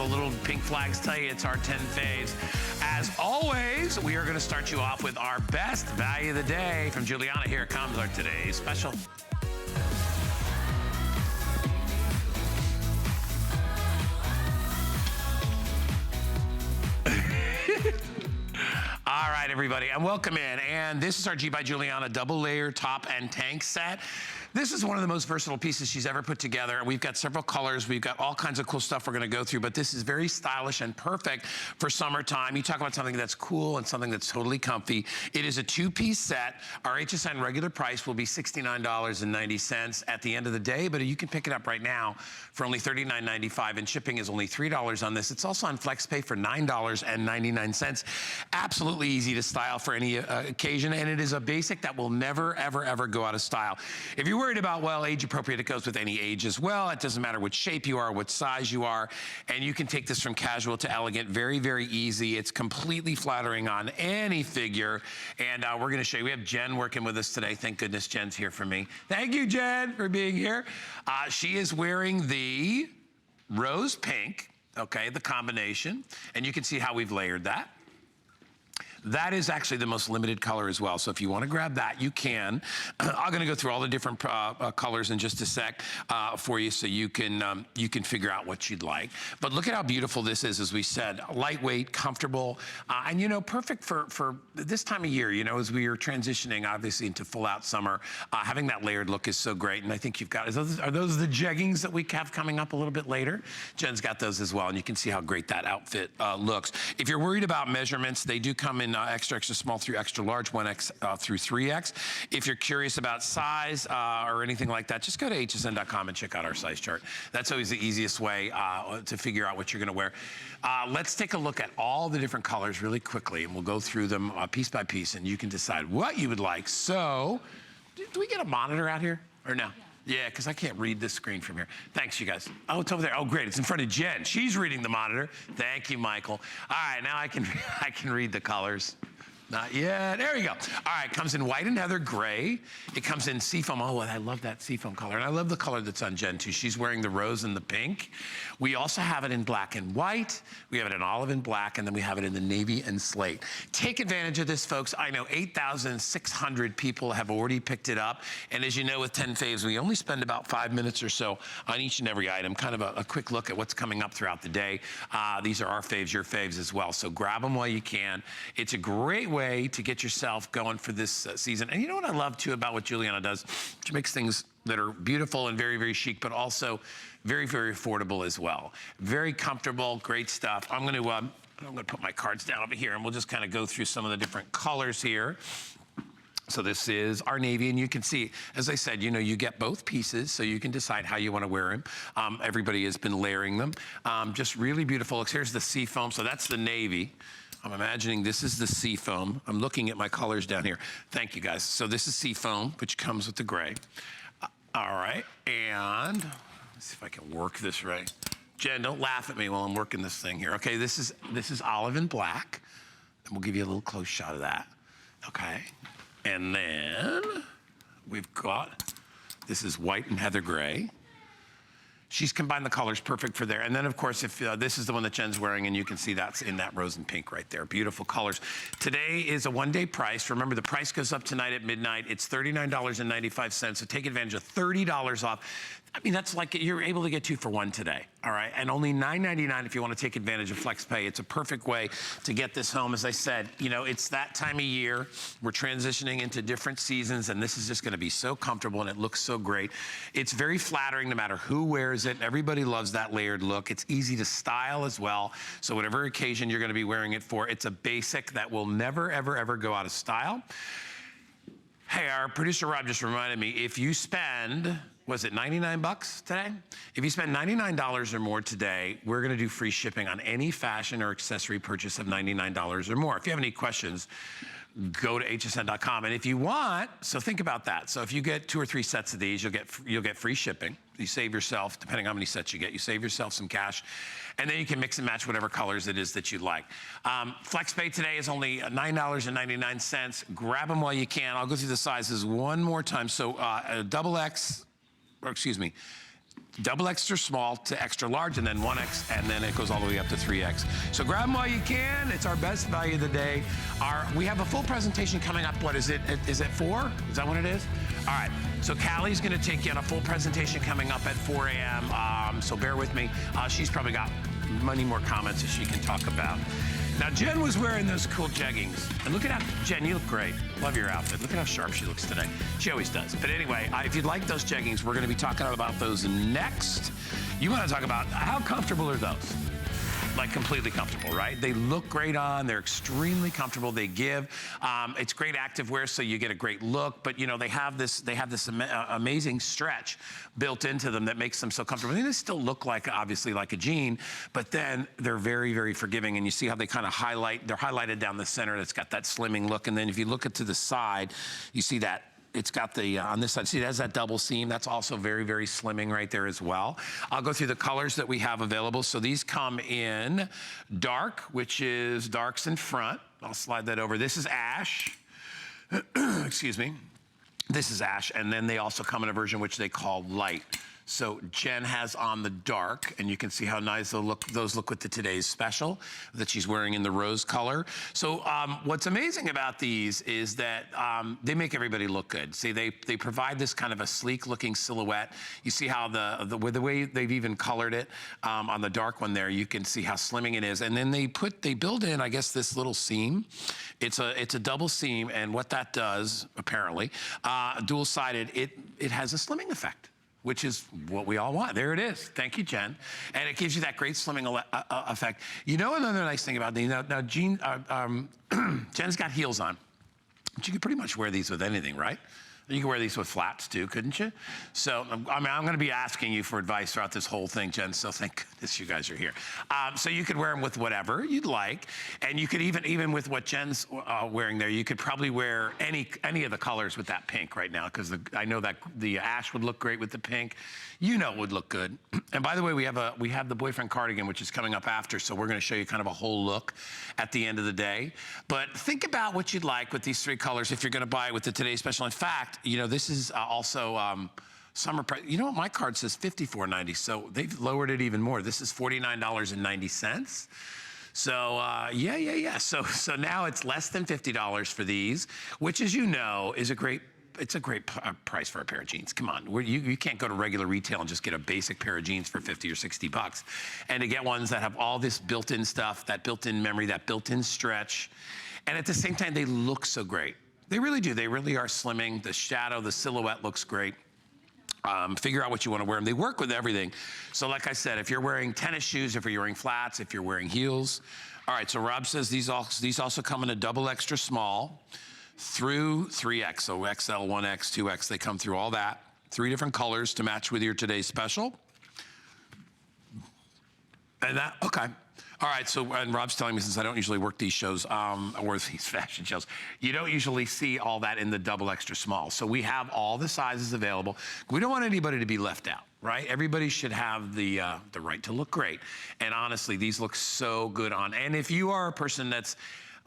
little pink flags tell you it's our 10 faves. As always, we are going to start you off with our best value of the day from Juliana. Here comes our today's special. All right, everybody, and welcome in. And this is our G by Juliana double layer top and tank set. This is one of the most versatile pieces she's ever put together. We've got several colors. We've got all kinds of cool stuff we're gonna go through, but this is very stylish and perfect for summertime. You talk about something that's cool and something that's totally comfy. It is a two-piece set. Our HSN regular price will be $69.90 at the end of the day, but you can pick it up right now for only $39.95, and shipping is only $3 on this. It's also on FlexPay for $9.99. Absolutely easy to style for any occasion, and it is a basic that will never, ever, ever go out of style. If you're worried about, well, age appropriate, it goes with any age as well. It doesn't matter what shape you are, what size you are, and you can take this from casual to elegant, very, very easy. It's completely flattering on any figure, and we're gonna show you. We have Jen working with us today. Thank goodness Jen's here for me. Thank you, Jen, for being here. She is wearing the rose pink, okay, the combination, and you can see how we've layered that. That is actually the most limited color as well. So if you want to grab that, you can. I'm going to go through all the different colors in just a sec for you, so you can figure out what you'd like. But look at how beautiful this is, as we said, lightweight, comfortable, and you know, perfect for this time of year. You know, as we are transitioning obviously into full out summer, having that layered look is so great. And I think you've got, are those the jeggings that we have coming up a little bit later? Jen's got those as well, and you can see how great that outfit looks. If you're worried about measurements, they do come in extra, extra small through extra large, 1X through 3X. If you're curious about size or anything like that, just go to hsn.com and check out our size chart. That's always the easiest way to figure out what you're gonna wear. Let's take a look at all the different colors really quickly, and we'll go through them piece by piece, and you can decide what you would like. So, do we get a monitor out here, or no? Yeah, because I can't read this screen from here. Thanks, you guys. Oh, it's over there. Oh, great. It's in front of Jen. She's reading the monitor. Thank you, Michael. All right, now I can read the colors. Not yet. There we go. All right, comes in white and heather gray. It comes in seafoam. Oh, I love that seafoam color. And I love the color that's on Jen, too. She's wearing the rose and the pink. We also have it in black and white. We have it in olive and black, and then we have it in the navy and slate. Take advantage of this, folks. I know 8,600 people have already picked it up. And as you know, with 10 faves, we only spend about 5 minutes or so on each and every item. Kind of a quick look at what's coming up throughout the day. These are our faves, your faves as well. So grab them while you can. It's a great way to get yourself going for this season. And you know what I love too about what Juliana does? She makes things that are beautiful and very, very chic, but also very, very affordable as well. Very comfortable, great stuff. I'm gonna put my cards down over here, and we'll just kind of go through some of the different colors here. So this is our navy, and you can see, as I said, you know, you get both pieces, so you can decide how you want to wear them. Everybody has been layering them. Just really beautiful. Here's the seafoam, so that's the navy. I'm imagining this is the seafoam. I'm looking at my colors down here. Thank you, guys. So this is seafoam, which comes with the gray. All right, and let's see if I can work this right. Jen, don't laugh at me while I'm working this thing here. Okay, this is olive and black, and we'll give you a little close shot of that. Okay, and then we've got, this is white and heather gray. She's combined the colors perfect for there. And then, of course, if this is the one that Jen's wearing, and you can see that's in that rose and pink right there. Beautiful colors. Today is a one-day price. Remember, the price goes up tonight at midnight. It's $39.95, so take advantage of $30 off. I mean, that's like you're able to get 2 for 1 today, all right? And only $9.99 if you want to take advantage of FlexPay. It's a perfect way to get this home. As I said, you know, it's that time of year. We're transitioning into different seasons, and this is just going to be so comfortable, and it looks so great. It's very flattering no matter who wears it. Everybody loves that layered look. It's easy to style as well. So whatever occasion you're going to be wearing it for, it's a basic that will never, ever, ever go out of style. Hey, our producer Rob just reminded me, if you spend, was it 99 bucks today? If you spend $99 or more today, we're gonna do free shipping on any fashion or accessory purchase of $99 or more. If you have any questions, go to hsn.com. And if you want, so think about that. So if you get 2 or 3 sets of these, you'll get free shipping. You save yourself, depending on how many sets you get, you save yourself some cash. And then you can mix and match whatever colors it is that you'd like. FlexPay today is only $9.99. Grab them while you can. I'll go through the sizes one more time. So double X, or excuse me, double extra small to extra large, and then 1X, and then it goes all the way up to 3X. So grab them while you can. It's our best value of the day. We have a full presentation coming up. What is it? Is it 4? Is that what it is? All right. So Callie's going to take you on a full presentation coming up at 4 a.m. So bear with me. She's probably got many more comments that she can talk about. Now, Jen was wearing those cool jeggings. And look at how, Jen, you look great. Love your outfit. Look at how sharp she looks today. She always does. But anyway, if you'd like those jeggings, we're going to be talking about those next. You want to talk about how comfortable are those? Like completely comfortable, right? They look great on, they're extremely comfortable, they give. It's great active wear, so you get a great look, but you know, they have this amazing stretch built into them that makes them so comfortable. They still look like, obviously, like a jean, but then they're very, very forgiving, and you see how they kind of highlight, they're highlighted down the center, that's got that slimming look, and then if you look at to the side, you see that it's got the, on this side, see it has that double seam. That's also very, very slimming right there as well. I'll go through the colors that we have available. So these come in dark, which is darks in front. I'll slide that over. This is ash. Excuse me. This is ash, and then they also come in a version which they call light. So Jen has on the dark, and you can see how nice those look with the today's special that she's wearing in the rose color. So what's amazing about these is that they make everybody look good. See, they provide this kind of a sleek looking silhouette. You see how the way they've even colored it on the dark one there, you can see how slimming it is. And then they build in, I guess, this little seam. It's a double seam, and what that does, apparently, dual-sided, it has a slimming effect, which is what we all want. There it is. Thank you, Jen. And it gives you that great slimming effect. You know another nice thing about these, now Jean, Jen's got heels on, but you could pretty much wear these with anything, right? You can wear these with flats too, couldn't you? So, I mean, I'm gonna be asking you for advice throughout this whole thing, Jen, so thank goodness you guys are here. So you could wear them with whatever you'd like, and you could even with what Jen's wearing there, you could probably wear any of the colors with that pink right now, because I know that the ash would look great with the pink. You know it would look good. And by the way, we have the boyfriend cardigan, which is coming up after, so we're gonna show you kind of a whole look at the end of the day. But think about what you'd like with these 3 colors if you're gonna buy it with the Today's Special. In fact, you know, this is also summer price. You know what, my card says $54.90, so they've lowered it even more. This is $49.90. So yeah. So now it's less than $50 for these, which, as you know, is a great price for a pair of jeans. Come on, you can't go to regular retail and just get a basic pair of jeans for 50 or 60 bucks. And to get ones that have all this built-in stuff, that built-in memory, that built-in stretch, and at the same time, they look so great. They really do. They really are slimming. The shadow, the silhouette looks great. Figure out what you want to wear them. They work with everything. So like I said, if you're wearing tennis shoes, if you're wearing flats, if you're wearing heels. All right, so Rob says these also come in a double extra small through 3X. So XL, 1X, 2X, they come through all that. 3 different colors to match with your Today's Special. And that, okay. All right, so, and Rob's telling me, since I don't usually work these shows, or these fashion shows, you don't usually see all that in the double extra small. So we have all the sizes available. We don't want anybody to be left out, right? Everybody should have the right to look great. And honestly, these look so good on. And if you are a person that's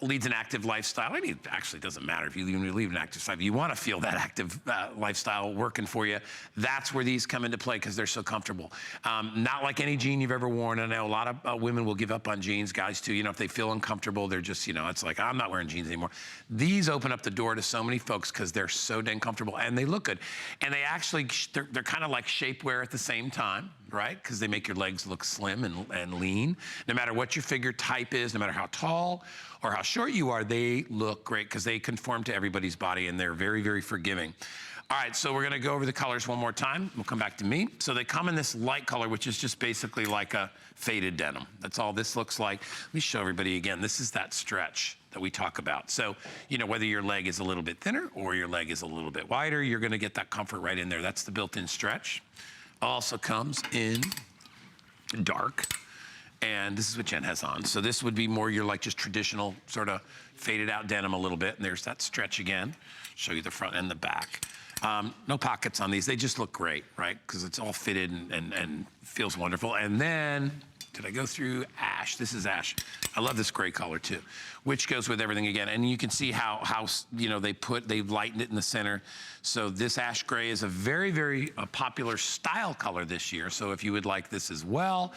leads an active lifestyle. I mean, it actually doesn't matter if you lead an active lifestyle. You want to feel that active lifestyle working for you. That's where these come into play because they're so comfortable. Not like any jean you've ever worn. I know a lot of women will give up on jeans, guys too. You know, if they feel uncomfortable, they're just, you know, it's like, I'm not wearing jeans anymore. These open up the door to so many folks because they're so dang comfortable and they look good. And they actually, they're kind of like shapewear at the same time, right? Because they make your legs look slim and lean. No matter what your figure type is, no matter how tall or how short you are, they look great because they conform to everybody's body and they're very, very forgiving. All right, so we're gonna go over the colors one more time. We'll come back to me. So they come in this light color, which is just basically like a faded denim. That's all this looks like. Let me show everybody again. This is that stretch that we talk about. So, you know, whether your leg is a little bit thinner or your leg is a little bit wider, you're gonna get that comfort right in there. That's the built-in stretch. Also comes in dark. And this is what Jen has on. So this would be more your like just traditional sort of faded out denim a little bit. And there's that stretch again. Show you the front and the back. No pockets on these. They just look great, right? Because it's all fitted and feels wonderful. And then, did I go through ash. This is ash. I love this gray color too, which goes with everything again. And you can see how you know, they've lightened it in the center. So this ash gray is a very, very popular style color this year. So if you would like this as well,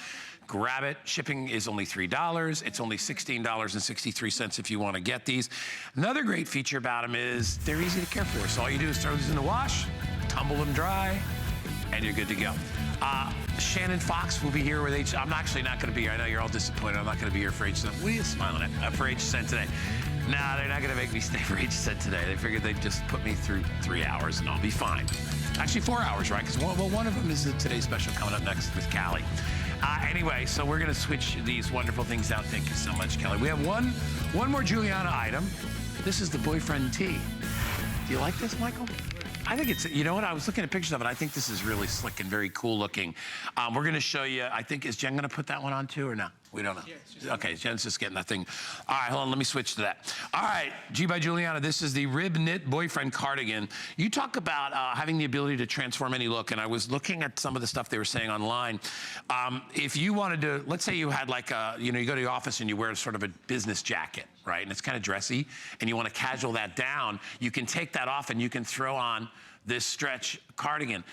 grab it. Shipping is only $3. It's only $16.63 if you want to get these. Another great feature about them is they're easy to care for. So all you do is throw these in the wash, tumble them dry, and you're good to go. Shannon Fox will be here with H. I'm actually not going to be here. I know you're all disappointed. I'm not going to be here for HSN. What are you smiling at? For HSN today. Nah, they're not going to make me stay for HSN today. They figured they'd just put me through 3 hours and I'll be fine. Actually, 4 hours, right? Because one of them is the Today Special coming up next with Callie. Anyway, so we're going to switch these wonderful things out. Thank you so much, Kelly. We have one more Giuliana item. This is the boyfriend tee. Do you like this, Michael? I think it's, you know what, I was looking at pictures of it. I think this is really slick and very cool looking. We're going to show you, I think, is Jen going to put that one on too or no? We don't know. Yeah, okay, Jen's just getting that thing. All right, hold on, let me switch to that. All right, G by Giuliana, this is the rib knit boyfriend cardigan. You talk about having the ability to transform any look, and I was looking at some of the stuff they were saying online. If you wanted to, let's say you had like a, you know, you go to the office and you wear sort of a business jacket, right? And it's kind of dressy, and you want to casual that down, you can take that off and you can throw on this stretch cardigan.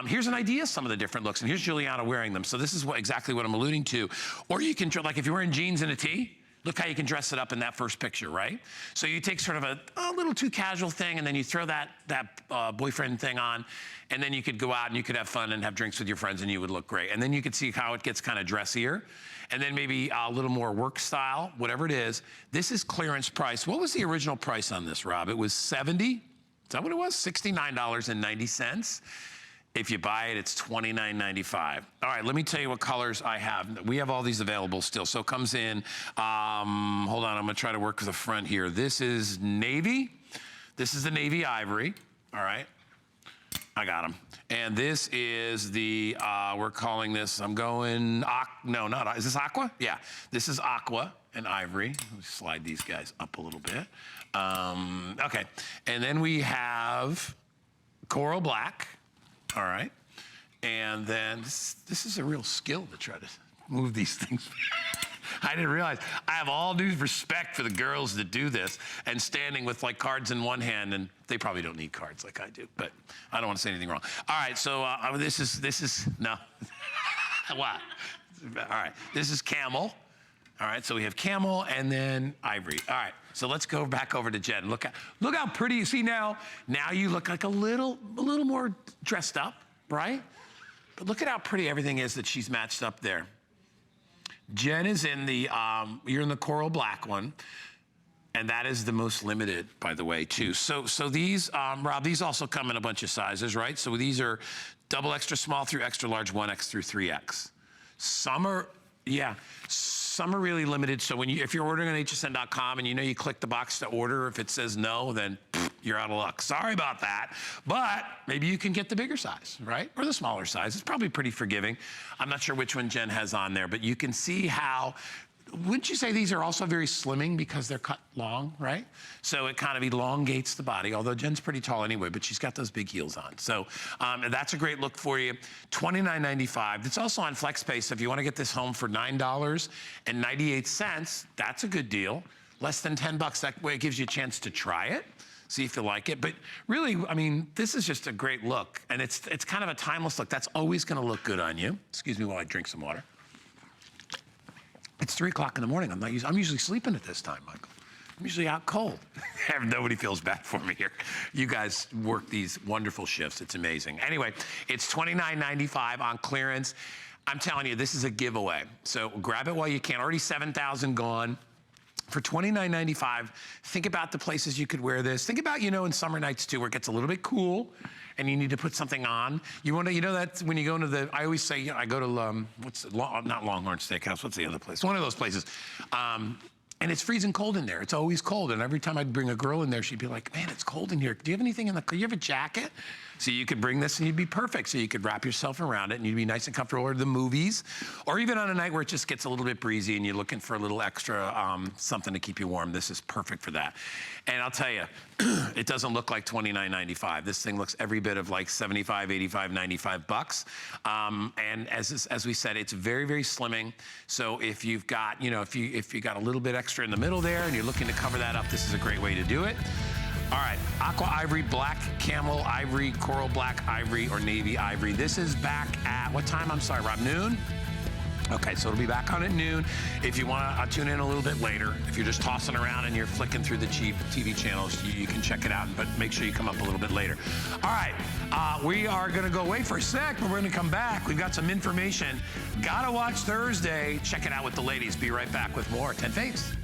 Here's an idea of some of the different looks, and here's Giuliana wearing them. So this is exactly what I'm alluding to. Or you can, like if you're wearing jeans and a tee, look how you can dress it up in that first picture, right? So you take sort of a little too casual thing, and then you throw that boyfriend thing on, and then you could go out and you could have fun and have drinks with your friends, and you would look great. And then you could see how it gets kind of dressier, and then maybe a little more work style, whatever it is. This is clearance price. What was the original price on this, Rob? It was $70? Is that what it was? $69.90. If you buy it, it's $29.95. All right, let me tell you what colors I have. We have all these available still. So it comes in, hold on, I'm gonna try to work with the front here. This is navy. This is the navy ivory, all right? I got them. And this is the, we're calling this, I'm going, no, not, is this aqua? Yeah, this is aqua and ivory. Let me slide these guys up a little bit. Okay, and then we have coral black, all right? And then this is a real skill to try to move these things. I didn't realize. I have all due respect for the girls that do this and standing with like cards in one hand, and they probably don't need cards like I do, but I don't want to say anything wrong. All right, so this is, no. What? All right, this is camel. All right, so we have camel and then ivory. All right, so let's go back over to Jen. Look how pretty you see now. Now you look like a little more dressed up, right? But look at how pretty everything is that she's matched up there. Jen is in the, you're in the coral black one, and that is the most limited, by the way, too. So these, Rob, these also come in a bunch of sizes, right? So these are double extra small through extra large, 1X through 3X. Some are, yeah, some are really limited. So if you're ordering on hsn.com and you know you click the box to order, if it says no, then you're out of luck. Sorry about that. But maybe you can get the bigger size, right? Or the smaller size. It's probably pretty forgiving. I'm not sure which one Jen has on there, but you can see how, wouldn't you say these are also very slimming because they're cut long, right? So it kind of elongates the body, although Jen's pretty tall anyway, but she's got those big heels on. So that's a great look for you. $29.95. It's also on FlexPay, so if you want to get this home for $9.98, that's a good deal. Less than 10 bucks. That way it gives you a chance to try it, see if you like it. But really, I mean, this is just a great look, and it's kind of a timeless look. That's always going to look good on you. Excuse me while I drink some water. It's 3 o'clock in the morning. I'm usually sleeping at this time, Michael. I'm usually out cold. Nobody feels bad for me here. You guys work these wonderful shifts. It's amazing. Anyway, it's $29.95 on clearance. I'm telling you, this is a giveaway. So grab it while you can. Already 7,000 gone. For $29.95, think about the places you could wear this. Think about, in summer nights too, where it gets a little bit cool and you need to put something on. You want to, that when you go into I always say, I go to, not Longhorn Steakhouse, what's the other place? One of those places. And it's freezing cold in there. It's always cold. And every time I'd bring a girl in there, she'd be like, man, it's cold in here. Do you have anything do you have a jacket? So you could bring this and you'd be perfect. So you could wrap yourself around it and you'd be nice and comfortable, or the movies, or even on a night where it just gets a little bit breezy and you're looking for a little extra something to keep you warm. This is perfect for that. And I'll tell you, it doesn't look like $29.95. This thing looks every bit of like 75, 85, 95 bucks. And as we said, it's very, very slimming. So if you've got, you know, if you got a little bit extra in the middle there and you're looking to cover that up, this is a great way to do it. All right, aqua ivory, black camel ivory, coral black ivory, or navy ivory. This is back at what time? I'm sorry, Rob, noon? Okay, so it'll be back on at noon. If you want to tune in a little bit later, if you're just tossing around and you're flicking through the cheap TV channels, you can check it out, but make sure you come up a little bit later. All right, we are going to go away for a sec, but we're going to come back. We've got some information. Gotta watch Thursday. Check it out with the ladies. Be right back with more 10 Faves.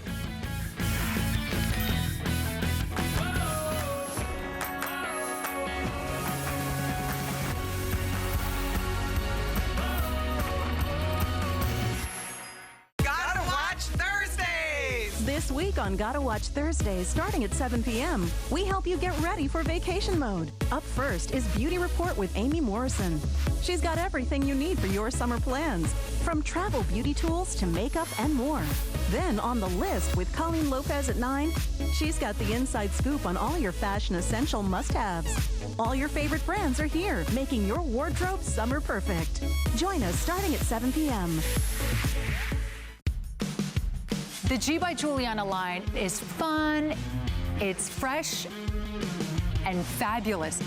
This week on Gotta Watch Thursdays, starting at 7 p.m., we help you get ready for vacation mode. Up first is Beauty Report with Amy Morrison. She's got everything you need for your summer plans, from travel beauty tools to makeup and more. Then on the list with Colleen Lopez at 9, she's got the inside scoop on all your fashion essential must-haves. All your favorite brands are here, making your wardrobe summer perfect. Join us starting at 7 p.m. The G by Giuliana line is fun, it's fresh, and fabulous.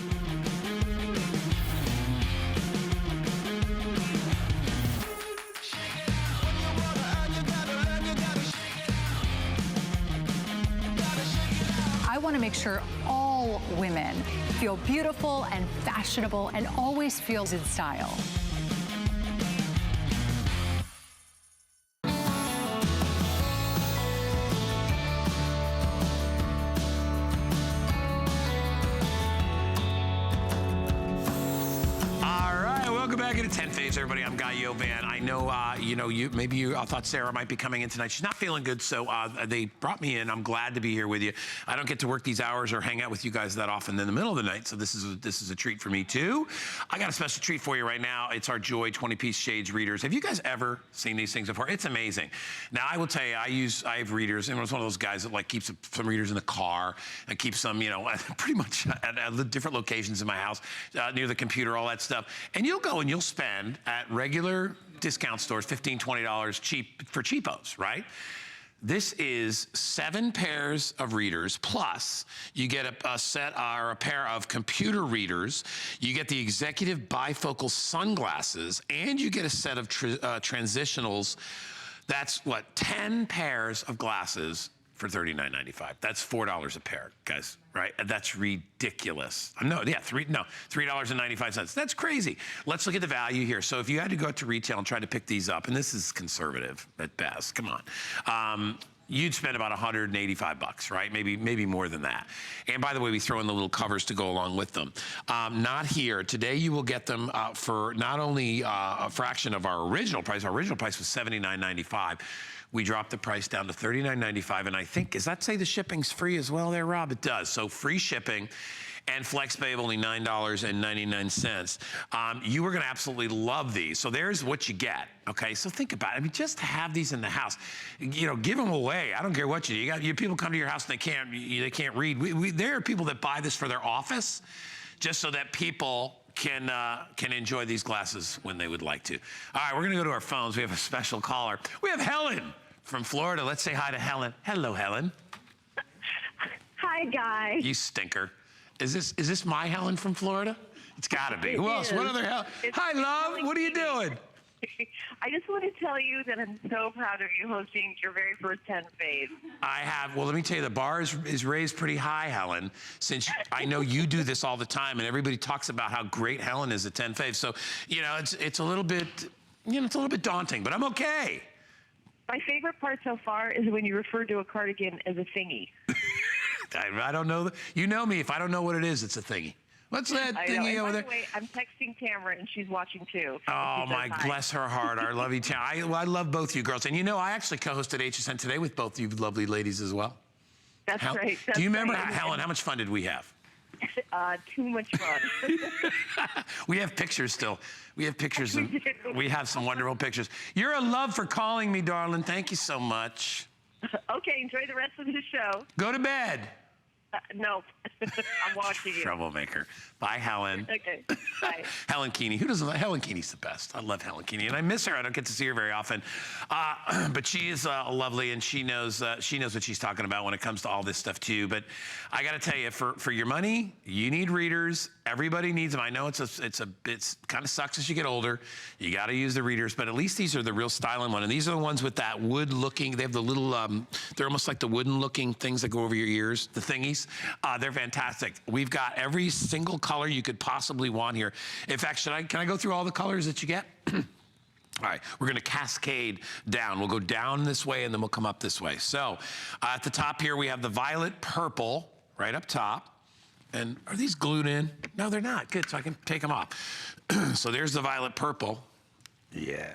I want to make sure all women feel beautiful and fashionable and always feel in style. Back into 10 Faves, everybody. I'm Guy Yovan. I know, I thought Sarah might be coming in tonight. She's not feeling good, so they brought me in. I'm glad to be here with you. I don't get to work these hours or hang out with you guys that often in the middle of the night, so this is a treat for me too. I got a special treat for you right now. It's our Joy 20-piece shades readers. Have you guys ever seen these things before? It's amazing. Now, I will tell you, I have readers, and I was one of those guys that like keeps some readers in the car and keeps some, pretty much at different locations in my house, near the computer, all that stuff. And you'll go and you'll spend at regular discount stores $15, $20 cheap for cheapos, right? This is 7 pairs of readers, plus you get a set or a pair of computer readers, you get the executive bifocal sunglasses, and you get a set of transitionals. That's what, 10 pairs of glasses for $39.95. That's $4 a pair, guys, right? That's ridiculous. $3.95. That's crazy. Let's look at the value here. So if you had to go out to retail and try to pick these up, and this is conservative at best, come on. You'd spend about 185 bucks, right? Maybe more than that. And by the way, we throw in the little covers to go along with them. Not here. Today you will get them for not only a fraction of our original price. Our original price was $79.95. We dropped the price down to $39.95, and I think, does that say the shipping's free as well there, Rob? It does. So free shipping and FlexPay of only $9.99. You are going to absolutely love these. So there's what you get. Okay, so think about it. I mean, just to have these in the house, give them away. I don't care what you do. People come to your house and they can't read. There are people that buy this for their office, just so that people can enjoy these glasses when they would like to. All right, we're going to go to our phones. We have a special caller. We have Helen from Florida. Let's say hi to Helen. Hello, Helen. Hi, Guy. You stinker. Is this my Helen from Florida? It's got to be. Who else? What other Helen? Hi, love. What are you doing? I just want to tell you that I'm so proud of you hosting your very first 10 Faves. I have. Well, let me tell you, the bar is raised pretty high, Helen, since I know you do this all the time, and everybody talks about how great Helen is at 10 Faves. So, it's a little bit, it's a little bit daunting, but I'm okay. My favorite part so far is when you refer to a cardigan as a thingy. I don't know. You know me. If I don't know what it is, it's a thingy. What's that thingy over there? By the way, I'm texting Tamara, and she's watching too. Oh, my, bless her heart. I love you, Tamara. I love both you girls. And I actually co-hosted HSN Today with both you lovely ladies as well. That's great. Do you remember, Helen, how much fun did we have? Too much fun. We have pictures still. We have pictures. We do. We have some wonderful pictures. You're a love for calling me, darling. Thank you so much. Okay, enjoy the rest of the show. Go to bed. No, I'm watching you. Troublemaker. Bye, Helen. Okay, bye. Helen Keeney. Who doesn't? Helen Keeney's the best. I love Helen Keeney, and I miss her. I don't get to see her very often, but she is lovely, and she knows what she's talking about when it comes to all this stuff too. But I got to tell you, for your money, you need readers. Everybody needs them. I know it's kind of sucks as you get older. You got to use the readers, but at least these are the real styling one, and these are the ones with that wood-looking. They have the little. They're almost like the wooden-looking things that go over your ears. The thingies. They're fantastic. We've got every single color you could possibly want here. In fact, can I go through all the colors that you get? All right, we're gonna cascade down. We'll go down this way and then we'll come up this way. So at the top here, we have the violet purple right up top. And are these glued in? No, they're not. Good, so I can take them off. So there's the violet purple. Yeah.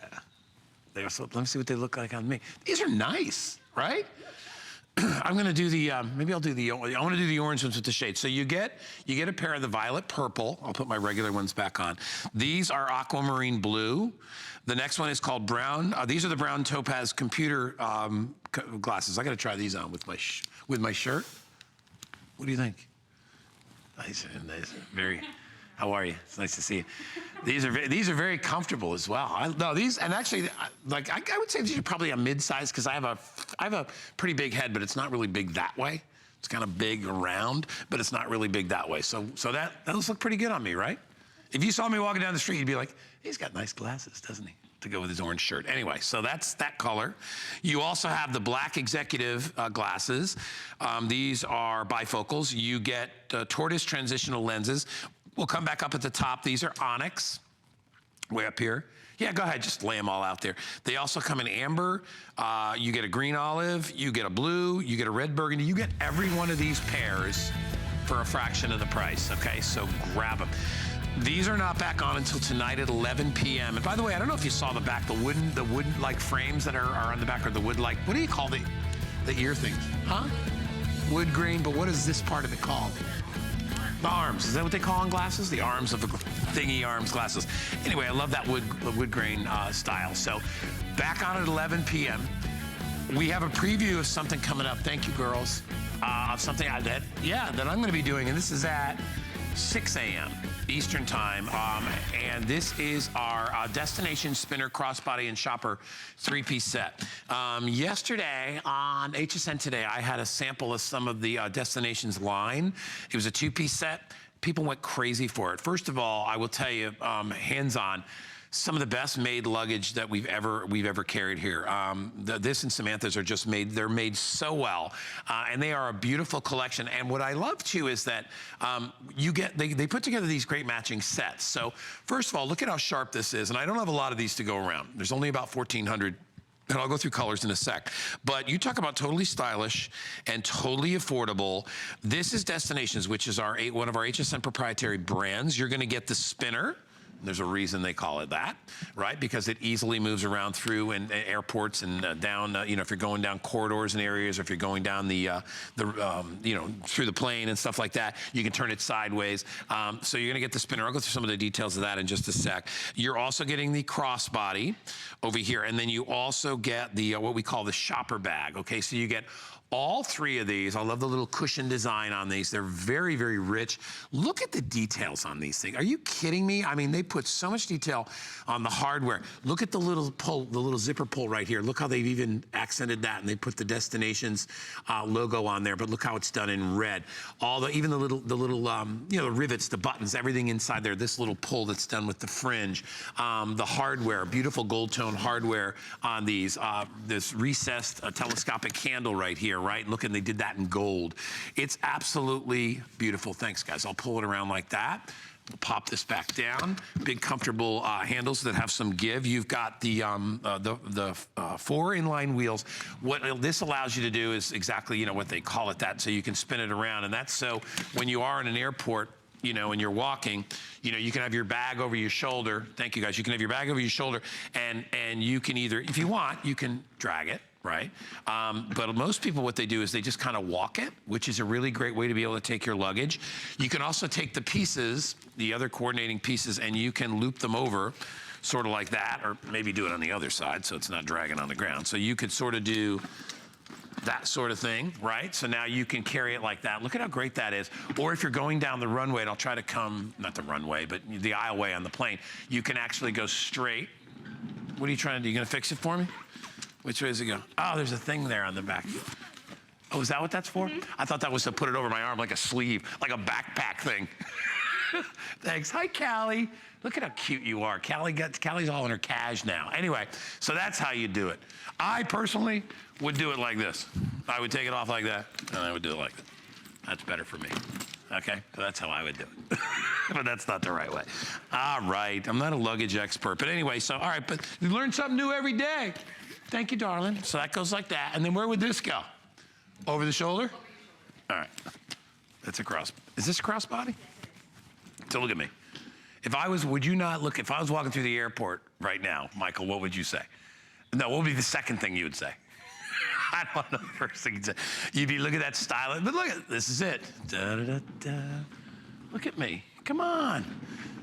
Let me see what they look like on me. These are nice, right? I'm gonna do the, maybe I'll do the, I wanna do the orange ones with the shades. So you get a pair of the violet purple. I'll put my regular ones back on. These are aquamarine blue. The next one is called brown. These are the brown topaz computer glasses. I gotta try these on with my shirt. What do you think? Nice, very, how are you? It's nice to see you. These are very comfortable as well. These, and actually, like I would say these are probably a mid-size because I have a pretty big head, but it's not really big that way. It's kind of big around, but it's not really big that way. So those look pretty good on me, right? If you saw me walking down the street, you'd be like, he's got nice glasses, doesn't he? To go with his orange shirt. Anyway, so that's that color. You also have the black executive glasses. These are bifocals. You get tortoise transitional lenses. We'll come back up at the top. These are onyx, way up here. Yeah, go ahead, just lay them all out there. They also come in amber. You get a green olive, you get a blue, you get a red burgundy. You get every one of these pairs for a fraction of the price, okay? So grab them. These are not back on until tonight at 11 p.m. And by the way, I don't know if you saw the back, the wood-like frames that are on the back, or the wood-like, what do you call the ear things? Huh? Wood grain, but what is this part of it called? The arms, is that what they call on glasses? The arms of the thingy arms glasses. Anyway, I love that wood grain style. So back on at 11 p.m. We have a preview of something coming up. Thank you, girls. Of something that I'm gonna be doing, and this is at 6 a.m. Eastern time, and this is our Destination Spinner Crossbody and Shopper 3-piece set. Yesterday on HSN Today, I had a sample of some of the Destinations line. It was a 2-piece set. People went crazy for it. First of all, I will tell you, hands-on, some of the best made luggage that we've ever carried here. This and Samantha's are just made, they're made so well. And they are a beautiful collection. And what I love too is that they put together these great matching sets. So first of all, look at how sharp this is. And I don't have a lot of these to go around. There's only about 1,400. And I'll go through colors in a sec. But you talk about totally stylish and totally affordable. This is Destinations, which is one of our HSN proprietary brands. You're gonna get the spinner. There's a reason they call it that, right? Because it easily moves around through airports and down, if you're going down corridors and areas, or if you're going down through the plane and stuff like that, you can turn it sideways. So you're gonna get the spinner. I'll go through some of the details of that in just a sec. You're also getting the crossbody over here, and then you also get the what we call the shopper bag, okay? So you get all three of these. I love the little cushion design on these. They're very, very rich. Look at the details on these things. Are you kidding me? I mean, they put so much detail on the hardware. Look at the little pull, the little zipper pull right here. Look how they've even accented that, and they put the Destinations logo on there, but look how it's done in red. Even the little the rivets, the buttons, everything inside there, this little pull that's done with the fringe. The hardware, beautiful gold tone hardware on these. This recessed telescopic handle right here. Right? Look, and they did that in gold. It's absolutely beautiful. Thanks, guys. I'll pull it around like that. We'll pop this back down. Big, comfortable handles that have some give. You've got the 4 inline wheels. What this allows you to do is exactly, what they call it that, so you can spin it around. And that's so when you are in an airport, you know, and you're walking, you know, you can have your bag over your shoulder. Thank you, guys. You can have your bag over your shoulder, and you can either, if you want, you can drag it, right? But most people, what they do is they just kind of walk it, which is a really great way to be able to take your luggage. You can also take the pieces, the other coordinating pieces, and you can loop them over, sort of like that, or maybe do it on the other side so it's not dragging on the ground. So you could sort of do that sort of thing, right? So now you can carry it like that. Look at how great that is. Or if you're going down the runway, and I'll try to come, not the runway, but the aisleway on the plane, you can actually go straight. What are you trying to do? You gonna fix it for me? Which way does it go? Oh, there's a thing there on the back. Oh, is that what that's for? I thought that was to put it over my arm like a sleeve, like a backpack thing. Thanks. Hi, Callie. Look at how cute you are. Callie's all in her cash now. Anyway, so that's how you do it. I personally would do it like this. I would take it off like that, and I would do it like that. That's better for me. Okay, so that's how I would do it. But that's not the right way. All right, I'm not a luggage expert. But anyway, so all right, but you learn something new every day. Thank you, darling. So that goes like that. And then where would this go? Over the shoulder? All right. That's a cross. Is this a crossbody? So look at me. If I was, would you not look, if I was walking through the airport right now, Michael, what would you say? No, what would be the second thing you would say? I don't know the first thing you'd say. You'd be, look at that style. But look at, this is it. Da, da, da, da. Look at me. Come on.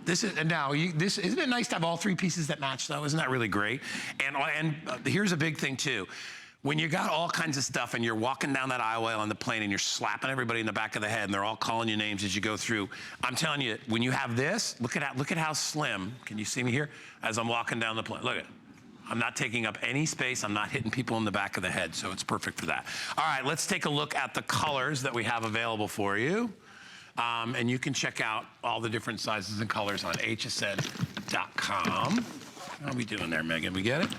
This is, and now, this, isn't it nice to have all three pieces that match though? Isn't that really great? And here's a big thing too. When you got all kinds of stuff and you're walking down that aisleway on the plane and you're slapping everybody in the back of the head and they're all calling you names as you go through, I'm telling you, when you have this, look at how slim, can you see me here? As I'm walking down the plane, look at it. I'm not taking up any space. I'm not hitting people in the back of the head, so it's perfect for that. All right, let's take a look at the colors that we have available for you. And you can check out all the different sizes and colors on hsn.com. How are we doing there, Megan? We get it?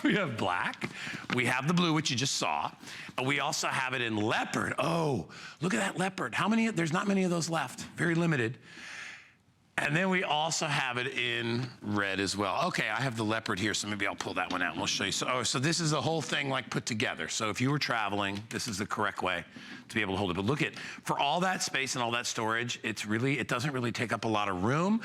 We have black. We have the blue, which you just saw. And we also have it in leopard. Oh, look at that leopard. How many? There's not many of those left. Very limited. And then we also have it in red as well. Okay, I have the leopard here, so maybe I'll pull that one out and we'll show you. So, so this is the whole thing like put together. So if you were traveling, this is the correct way to be able to hold it. But look at, for all that space and all that storage, it doesn't really take up a lot of room.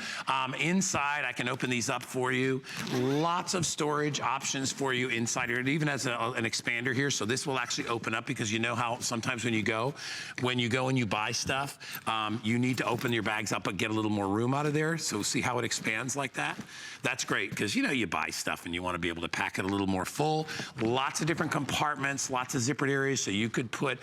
Inside, I can open these up for you. Lots of storage options for you inside here. It even has an expander here, so this will actually open up because you know how sometimes when you go and you buy stuff, you need to open your bags up but get a little more room out of there. So see how it expands like that? That's great because you know you buy stuff and you want to be able to pack it a little more full. Lots of different compartments, lots of zippered areas, so you could put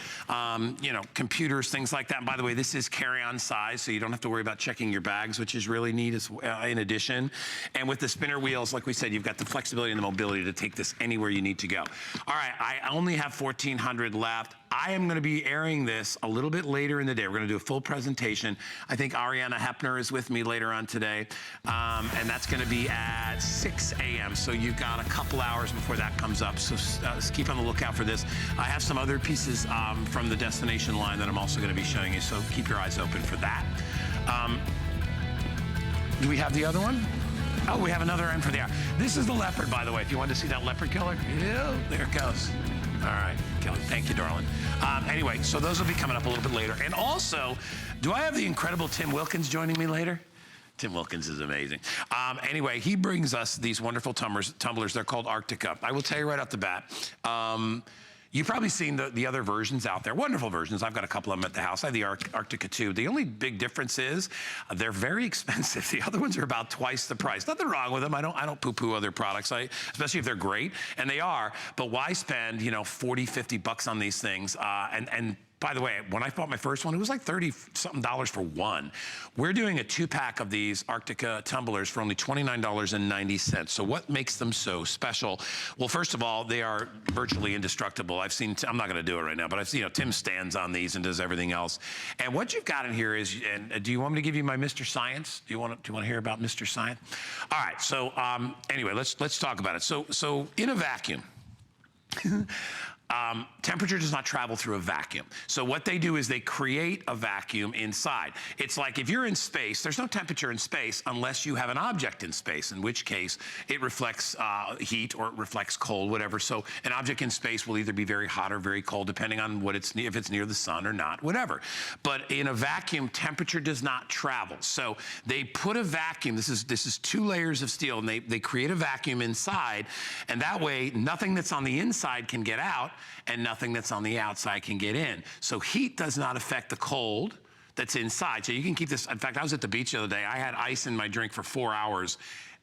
you know, computers, things like that. And by the way, this is carry-on size, so you don't have to worry about checking your bags, which is really neat as, in addition. And with the spinner wheels, like we said, you've got the flexibility and the mobility to take this anywhere you need to go. All right, I only have 1,400 left. I am going to be airing this a little bit later in the day. We're going to do a full presentation. I think Ariana Hepner is with me later on today, and that's going to be at 6 a.m. So you've got a couple hours before that comes up. So keep on the lookout for this. I have some other pieces from the destination line that I'm also going to be showing you. So keep your eyes open for that. Do we have the other one? Oh, we have another end for the hour. This is the leopard, by the way. If you wanted to see that leopard color, yeah, there it goes. All right, Kelly, thank you, darling. Anyway, so those will be coming up a little bit later. And also, do I have the incredible Tim Wilkins joining me later? Tim Wilkins is amazing. Anyway, he brings us these wonderful tumblers. They're called Arctica. I will tell you right off the bat, you've probably seen the other versions out there, wonderful versions. I've got a couple of them at the house. I have the Arctica too. The only big difference is they're very expensive. The other ones are about twice the price. Nothing wrong with them. I don't poo-poo other products, especially if they're great, and they are. But why spend, you know, 40, 50 bucks on these things? And by the way, when I bought my first one, it was like $30-something for one. We're doing a 2-pack of these Arctica tumblers for only $29.90. So what makes them so special? Well, first of all, they are virtually indestructible. I've seen, I'm not going to do it right now, but I've seen, you know, Tim stands on these and does everything else. And what you've got in here is, and do you want me to give you my Mr. Science? Do you want to hear about Mr. Science? All right. So anyway, let's talk about it. So in a vacuum. temperature does not travel through a vacuum. So what they do is they create a vacuum inside. It's like if you're in space, there's no temperature in space unless you have an object in space, in which case it reflects heat or it reflects cold, whatever. So an object in space will either be very hot or very cold, depending on what if it's near the sun or not, whatever. But in a vacuum, temperature does not travel. So they put a vacuum, this is 2 layers of steel, and they create a vacuum inside, and that way nothing that's on the inside can get out, and nothing that's on the outside can get in. So heat does not affect the cold that's inside. So you can keep this. In fact, I was at the beach the other day. I had ice in my drink for 4 hours.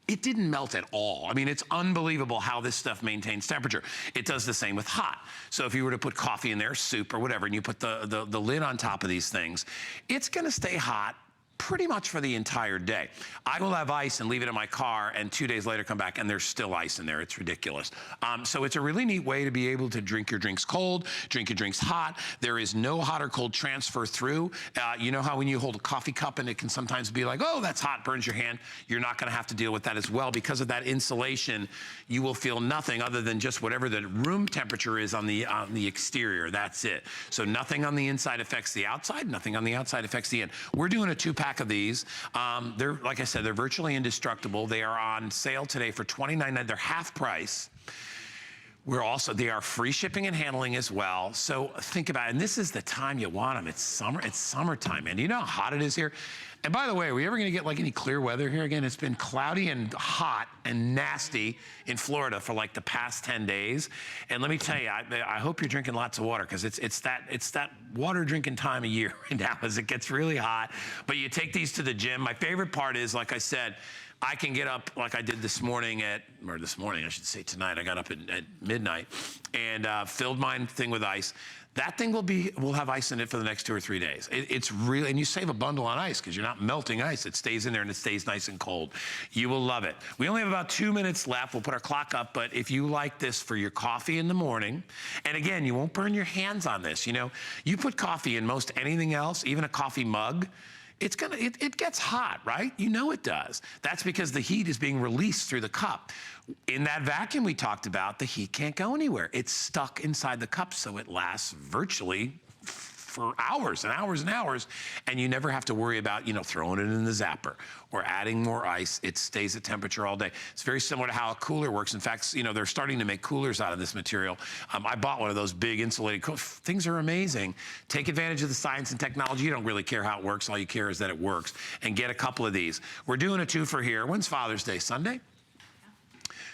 It didn't melt at all. I mean, it's unbelievable how this stuff maintains temperature. It does the same with hot. So if you were to put coffee in there, soup or whatever, and you put the lid on top of these things, it's gonna stay hot pretty much for the entire day. I will have ice and leave it in my car, and 2 days later come back and there's still ice in there. It's ridiculous. So it's a really neat way to be able to drink your drinks cold, drink your drinks hot. There is no hot or cold transfer through. You know how when you hold a coffee cup and it can sometimes be like, oh, that's hot, burns your hand. You're not gonna have to deal with that as well. Because of that insulation, you will feel nothing other than just whatever the room temperature is on the exterior. That's it. So nothing on the inside affects the outside, nothing on the outside affects the in. We're doing a 2-pack of these. They're, like I said, they're virtually indestructible. They are on sale today for $29.99. They're half price. They are free shipping and handling as well. So think about it, and this is the time you want them. It's summertime, and you know how hot it is here? And by the way, are we ever gonna get like any clear weather here again? It's been cloudy and hot and nasty in Florida for like the past 10 days. And let me tell you, I hope you're drinking lots of water, because it's that water drinking time of year right now as it gets really hot. But you take these to the gym. My favorite part is, like I said, I can get up like I did this morning I should say tonight. I got up at midnight and filled my thing with ice. That thing will have ice in it for the next 2 or 3 days. It's really, and you save a bundle on ice because you're not melting ice. It stays in there and it stays nice and cold. You will love it. We only have about 2 minutes left. We'll put our clock up, but if you like this for your coffee in the morning, and again, you won't burn your hands on this. You know, you put coffee in most anything else, even a coffee mug, it gets hot, right? You know it does. That's because the heat is being released through the cup. In that vacuum we talked about, the heat can't go anywhere. It's stuck inside the cup, so it lasts virtually for hours and hours and hours, and you never have to worry about, you know, throwing it in the zapper or adding more ice. It stays at temperature all day. It's very similar to how a cooler works. In fact, you know, they're starting to make coolers out of this material. I bought one of those big insulated coolers. Things are amazing. Take advantage of the science and technology. You don't really care how it works. All you care is that it works. And get a couple of these. We're doing a 2 for here. When's Father's Day? Sunday?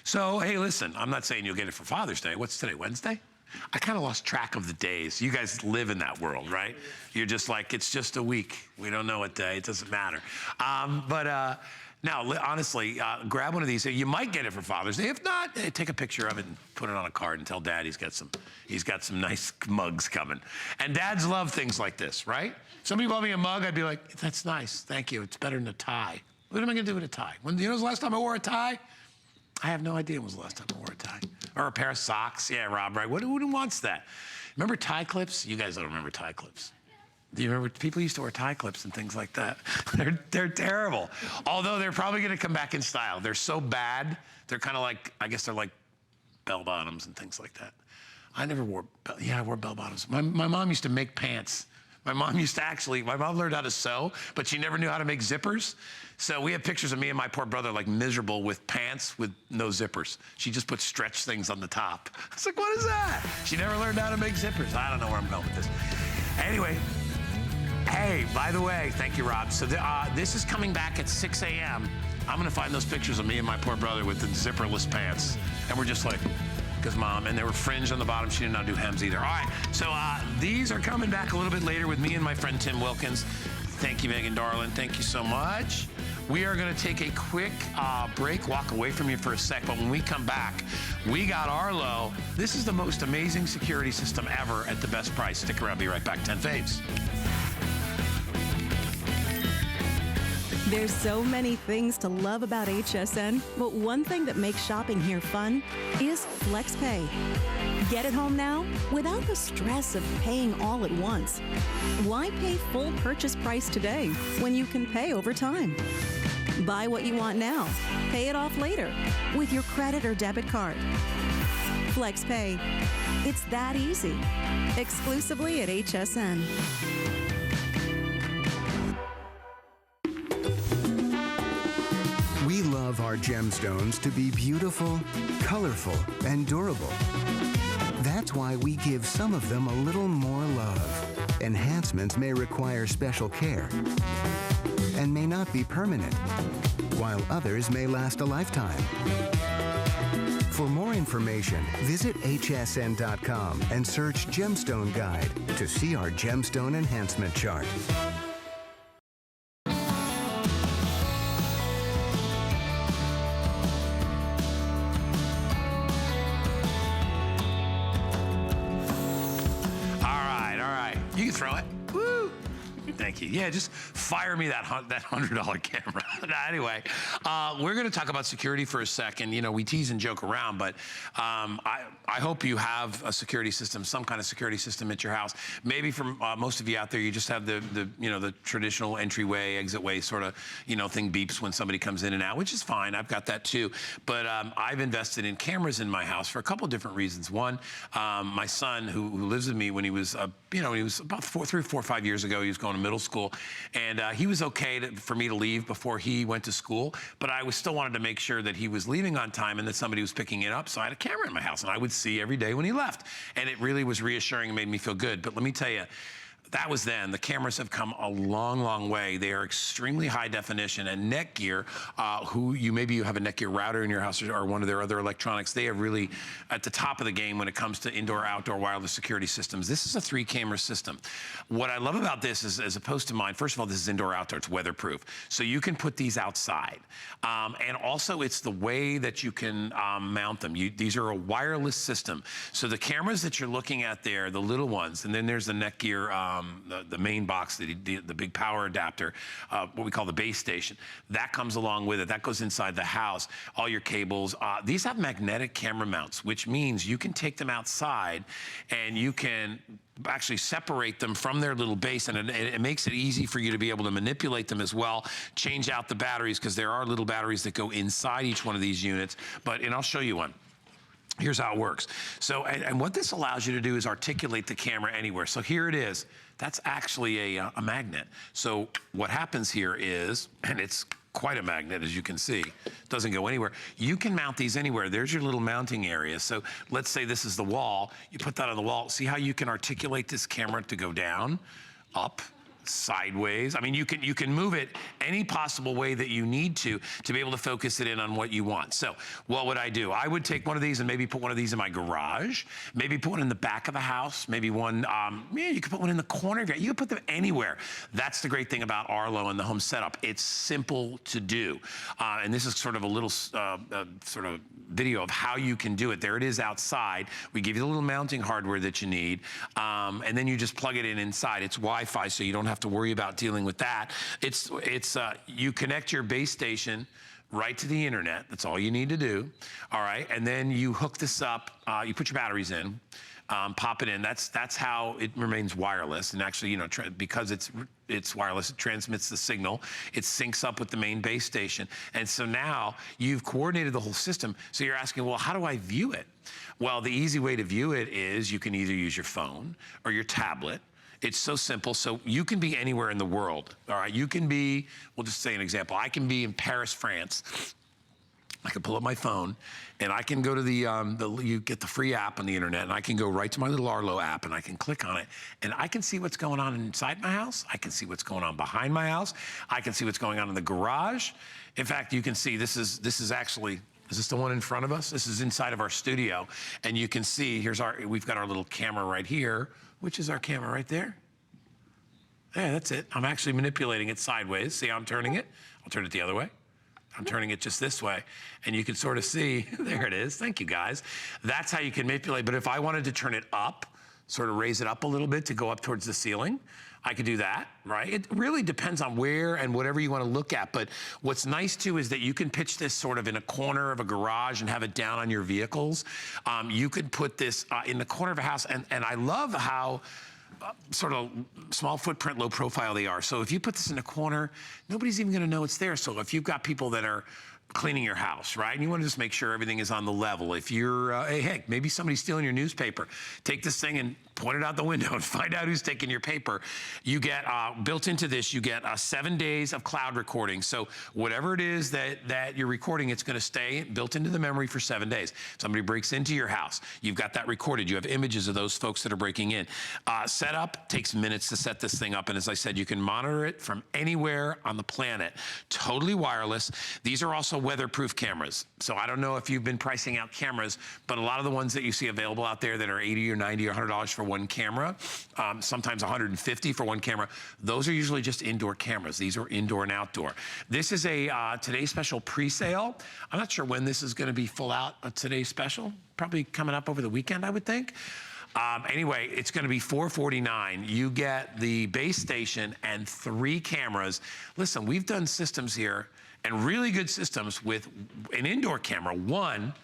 So, hey, listen, I'm not saying you'll get it for Father's Day. What's today, Wednesday? I kind of lost track of the days. You guys live in that world, right? You're just like, it's just a week. We don't know what day. It doesn't matter. Now, honestly, grab one of these. You might get it for Father's Day. If not, take a picture of it and put it on a card and tell Dad he's got some nice mugs coming. And dads love things like this, right? Somebody bought me a mug, I'd be like, that's nice, thank you. It's better than a tie. What am I gonna do with a tie? You know the last time I wore a tie? I have no idea when was the last time I wore a tie. Or a pair of socks. Yeah, Rob, right? Who wants that? Remember tie clips? You guys don't remember tie clips. Do you remember people used to wear tie clips and things like that? They're terrible. Although they're probably gonna come back in style. They're so bad, they're kind of like, I guess they're like bell bottoms and things like that. I never wore, I wore bell bottoms. My mom used to make pants. My mom learned how to sew, but she never knew how to make zippers. So we have pictures of me and my poor brother like miserable with pants with no zippers. She just put stretch things on the top. I was like, what is that? She never learned how to make zippers. I don't know where I'm going with this. Anyway, hey, by the way, thank you, Rob. So this is coming back at 6 a.m. I'm gonna find those pictures of me and my poor brother with the zipperless pants. And we're just like, because Mom, and there were fringe on the bottom. She did not do hems either. All right, so these are coming back a little bit later with me and my friend Tim Wilkins. Thank you, Megan Darlin. Thank you so much. We are gonna take a quick break, walk away from you for a sec, but when we come back, we got Arlo. This is the most amazing security system ever at the best price. Stick around, be right back. 10 Faves. There's so many things to love about HSN, but one thing that makes shopping here fun is FlexPay. Get it home now without the stress of paying all at once. Why pay full purchase price today when you can pay over time? Buy what you want now, pay it off later with your credit or debit card. FlexPay. It's that easy. Exclusively at HSN. We love our gemstones to be beautiful, colorful, and durable. That's why we give some of them a little more love. Enhancements may require special care and may not be permanent, while others may last a lifetime. For more information, visit hsn.com and search Gemstone Guide to see our gemstone enhancement chart. All right. You can throw it. Woo! Thank you. Yeah, just fire me that $100 camera. Anyway, we're going to talk about security for a second. You know, we tease and joke around, but I hope you have a security system, some kind of security system at your house. Maybe for most of you out there, you just have the traditional entryway, exitway sort of, thing beeps when somebody comes in and out, which is fine. I've got that too. But I've invested in cameras in my house for a couple of different reasons. One, my son, who lives with me when he was, he was about 3 or 4 or 5 years ago, he was going to middle school, and he was okay for me to leave before he went to school, but I still wanted to make sure that he was leaving on time and that somebody was picking it up, so I had a camera in my house, and I would see every day when he left, and it really was reassuring and made me feel good. But let me tell you, that was then. The cameras have come a long, long way. They are extremely high definition, and Netgear, maybe you have a Netgear router in your house or one of their other electronics, they are really at the top of the game when it comes to indoor-outdoor wireless security systems. This is a 3-camera system. What I love about this is, as opposed to mine, first of all, this is indoor-outdoor, it's weatherproof. So you can put these outside. And also, it's the way that you can mount them. These are a wireless system. So the cameras that you're looking at there, the little ones, and then there's the Netgear, the main box, the big power adapter, what we call the base station. That comes along with it. That goes inside the house. All your cables. These have magnetic camera mounts, which means you can take them outside and you can actually separate them from their little base, and it makes it easy for you to be able to manipulate them as well, change out the batteries, because there are little batteries that go inside each one of these units. And I'll show you one. Here's how it works. So, and what this allows you to do is articulate the camera anywhere. So here it is. That's actually a magnet. So what happens here is, and it's quite a magnet, as you can see, doesn't go anywhere. You can mount these anywhere. There's your little mounting area. So let's say this is the wall. You put that on the wall. See how you can articulate this camera to go down, up, sideways. I mean, you can move it any possible way that you need to be able to focus it in on what you want. So what would I do? I would take one of these and maybe put one of these in my garage, maybe put one in the back of the house, maybe one, you could put one in the corner of your, you can put them anywhere. That's the great thing about Arlo and the home setup. It's simple to do. And this is sort of a little sort of video of how you can do it. There it is outside. We give you the little mounting hardware that you need. And then you just plug it in inside. It's Wi-Fi, so you don't have to worry about dealing with that. You connect your base station right to the internet. That's all you need to do. All right, and then you hook this up. You put your batteries in, pop it in. That's how it remains wireless. And actually, because it's wireless, it transmits the signal. It syncs up with the main base station. And so now you've coordinated the whole system. So you're asking, well, how do I view it? Well, the easy way to view it is you can either use your phone or your tablet. It's so simple. So you can be anywhere in the world. All right, you can be, we'll just say an example. I can be in Paris, France. I can pull up my phone and I can go to you get the free app on the internet, and I can go right to my little Arlo app and I can click on it and I can see what's going on inside my house. I can see what's going on behind my house. I can see what's going on in the garage. In fact, you can see this is actually, is this the one in front of us? This is inside of our studio, and you can see we've got our little camera right here, which is our camera right there. Yeah, that's it. I'm actually manipulating it sideways. See how I'm turning it? I'll turn it the other way. I'm turning it just this way, and you can sort of see, there it is. Thank you, guys. That's how you can manipulate. But if I wanted to turn it up, sort of raise it up a little bit to go up towards the ceiling, I could do that, right? It really depends on where and whatever you want to look at. But what's nice too is that you can pitch this sort of in a corner of a garage and have it down on your vehicles. You could put this in the corner of a house, and I love how sort of small footprint, low profile they are. So if you put this in a corner, nobody's even going to know it's there. So if you've got people that are cleaning your house, right? And you want to just make sure everything is on the level. If you're, hey, heck, maybe somebody's stealing your newspaper. Take this thing and point it out the window and find out who's taking your paper. You get, built into this, you get 7 days of cloud recording. So whatever it is that you're recording, it's going to stay built into the memory for 7 days. Somebody breaks into your house, you've got that recorded. You have images of those folks that are breaking in. Setup takes minutes to set this thing up. And as I said, you can monitor it from anywhere on the planet. Totally wireless. These are also weatherproof cameras. So I don't know if you've been pricing out cameras, but a lot of the ones that you see available out there that are $80 or $90 or $100 for one camera, sometimes $150 for one camera, those are usually just indoor cameras. These are indoor and outdoor. This is a today's special pre-sale. I'm not sure when this is going to be full out of today's special. Probably coming up over the weekend, I would think. Anyway, it's going to be $449. You get the base station and 3 cameras. Listen, we've done systems here and really good systems with an indoor camera, one,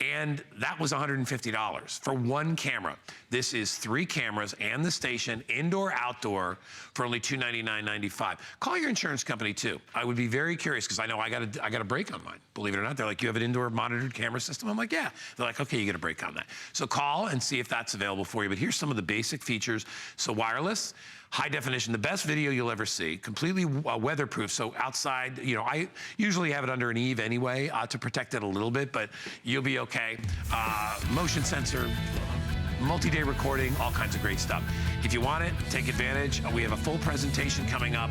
and that was $150 for one camera. This is 3 cameras and the station, indoor, outdoor, for only $299.95. Call your insurance company too. I would be very curious because I know I got a break on mine. Believe it or not, they're like, you have an indoor monitored camera system? I'm like, yeah. They're like, okay, you get a break on that. So call and see if that's available for you. But here's some of the basic features. So wireless, high definition, the best video you'll ever see, completely weatherproof. So outside, you know, I usually have it under an eave anyway to protect it a little bit, but you'll be okay. Motion sensor, multi-day recording, all kinds of great stuff. If you want it, take advantage. We have a full presentation coming up.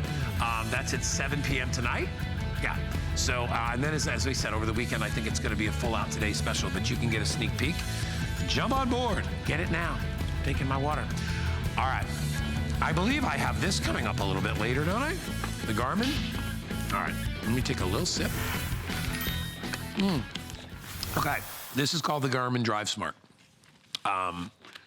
That's at 7 p.m. tonight. Yeah. So, and then as we said, over the weekend, I think it's going to be a full out today special, but you can get a sneak peek. Jump on board. Get it now. Taking my water. All right. I believe I have this coming up a little bit later, don't I? The Garmin? All right, let me take a little sip. Okay, this is called the Garmin Drive Smart.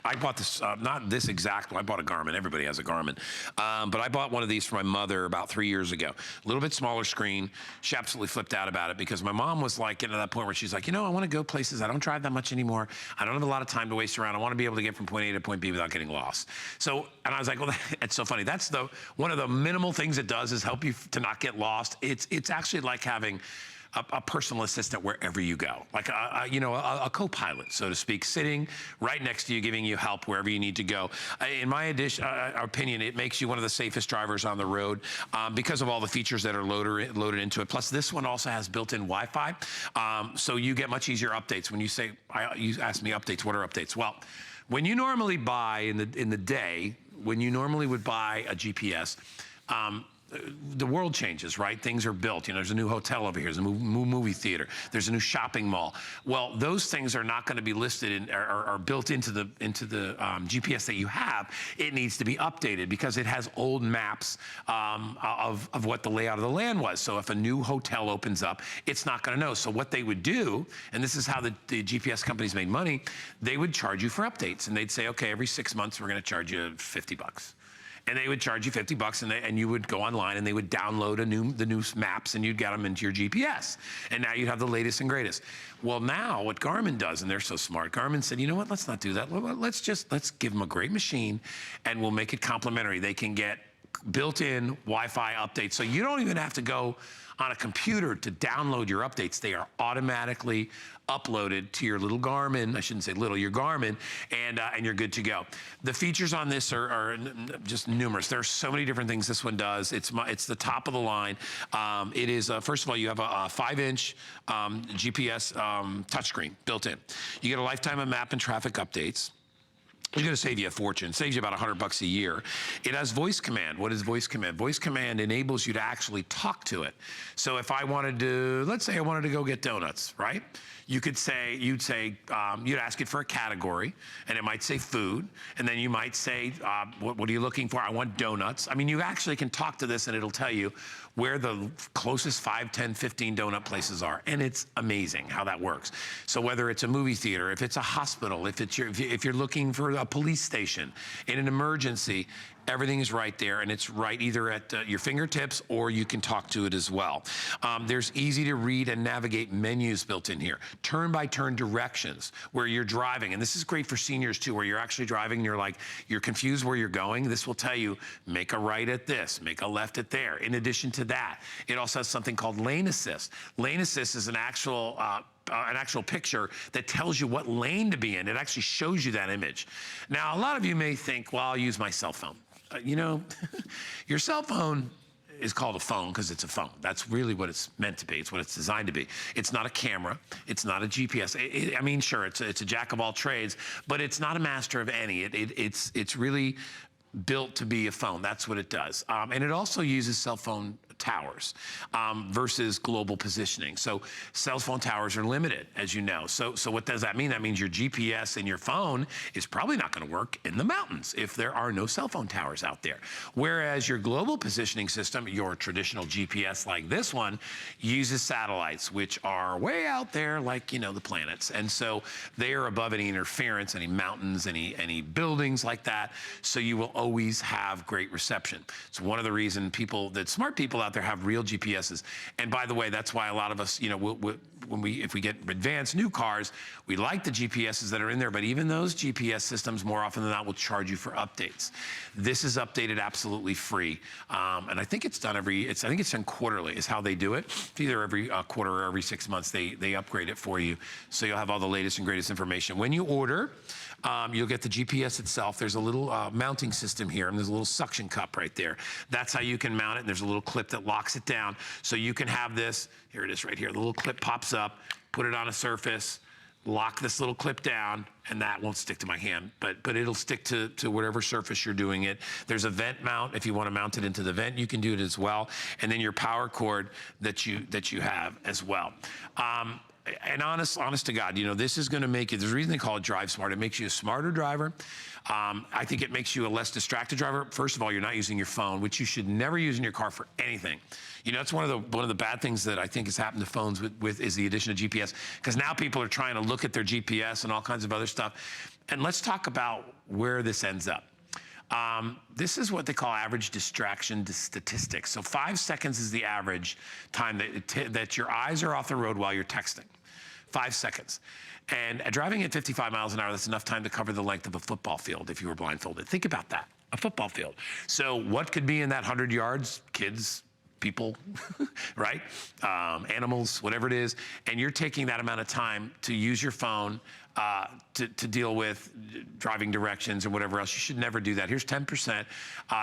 I bought this, not this exact one, I bought a Garmin, everybody has a Garmin. But I bought one of these for my mother about 3 years ago. A little bit smaller screen. She absolutely flipped out about it because my mom was like getting to that point where she's like, you know, I want to go places. I don't drive that much anymore. I don't have a lot of time to waste around. I want to be able to get from point A to point B without getting lost. So, and I was like, well, it's so funny. That's one of the minimal things it does is help you to not get lost. It's actually like having a personal assistant wherever you go, like a co-pilot, so to speak, sitting right next to you, giving you help wherever you need to go. In my opinion, it makes you one of the safest drivers on the road because of all the features that are loaded into it. Plus, this one also has built-in Wi-Fi, so you get much easier updates. When you say, you ask me updates, what are updates? Well, when you normally buy in the day, when you normally would buy a GPS, the world changes, right? Things are built. You know, there's a new hotel over here. There's a new movie theater. There's a new shopping mall. Well, those things are not going to be listed in or built into the GPS that you have. It needs to be updated because it has old maps of what the layout of the land was. So if a new hotel opens up, it's not going to know. So what they would do, and this is how the GPS companies made money, they would charge you for updates, and they'd say, okay, every 6 months we're going to charge you $50. And they would charge you $50, and you would go online and they would download the new maps, and you'd get them into your GPS. And now you'd have the latest and greatest. Well, now what Garmin does, and they're so smart, Garmin said, you know what, let's not do that. Let's give them a great machine, and we'll make it complimentary. They can get built-in Wi-Fi updates, so you don't even have to go on a computer to download your updates. They are automatically uploaded to your little Garmin, I shouldn't say little, your Garmin, and you're good to go. The features on this are just numerous. There are so many different things this one does. It's the top of the line. It is, first of all, you have a 5-inch GPS touchscreen built in. You get a lifetime of map and traffic updates. It's going to save you a fortune. It saves you about $100 a year. It has voice command. What is voice command? Voice command enables you to actually talk to it. So if I wanted to, let's say I wanted to go get donuts, right? You'd ask it for a category, and it might say food, and then you might say, what are you looking for? I want donuts. I mean, you actually can talk to this, and it'll tell you where the closest 5, 10, 15 donut places are. And it's amazing how that works. So whether it's a movie theater, if it's a hospital, if you're looking for a police station, in an emergency, everything is right there, and it's right either at your fingertips or you can talk to it as well. There's easy to read and navigate menus built in here. Turn-by-turn directions where you're driving, and this is great for seniors too, where you're actually driving and you're confused where you're going. This will tell you, make a right at this, make a left at there. In addition to that, it also has something called lane assist. Lane assist is an actual picture that tells you what lane to be in. It actually shows you that image. Now, a lot of you may think, well, I'll use my cell phone. You know, your cell phone is called a phone because it's a phone. That's really what it's meant to be. It's what it's designed to be. It's not a camera. It's not a GPS. I mean, sure, it's a jack of all trades, but it's not a master of any. It's really built to be a phone. That's what it does. And it also uses cell phone towers versus global positioning. So cell phone towers are limited, as you know. So what does that mean? That means your GPS in your phone is probably not going to work in the mountains if there are no cell phone towers out there. Whereas your global positioning system, your traditional GPS like this one, uses satellites, which are way out there like, you know, the planets. And so they are above any interference, any mountains, any buildings like that. So you will always have great reception. It's one of the reasons smart people out there have real GPSs. And by the way, that's why a lot of us, you know, if we get advanced new cars, we like the GPSs that are in there, but even those GPS systems more often than not will charge you for updates. This is updated absolutely free. And I think it's done I think it's done quarterly is how they do it. It's either every quarter or every 6 months they upgrade it for you. So you'll have all the latest and greatest information. When you order, you'll get the GPS itself. There's a little mounting system here, and there's a little suction cup right there. That's how you can mount it, and there's a little clip that locks it down. So you can have this, here it is right here, the little clip pops up, put it on a surface, lock this little clip down, and that won't stick to my hand, but it'll stick to whatever surface you're doing it. There's a vent mount. If you want to mount it into the vent, you can do it as well. And then your power cord that you have as well. And honest to God, you know, this is going to make you, there's a reason they call it Drive Smart. It makes you a smarter driver. I think it makes you a less distracted driver. First of all, you're not using your phone, which you should never use in your car for anything. You know, it's one of the bad things that I think has happened to phones with is the addition of GPS, because now people are trying to look at their GPS and all kinds of other stuff. And let's talk about where this ends up. This is what they call average distraction statistics. So 5 seconds is the average time that your eyes are off the road while you're texting. 5 seconds. And driving at 55 miles an hour, that's enough time to cover the length of a football field if you were blindfolded. Think about that, a football field. So what could be in that 100 yards? Kids, people, right? Animals, whatever it is. And you're taking that amount of time to use your phone to deal with driving directions or whatever else. You should never do that. Here's 10%.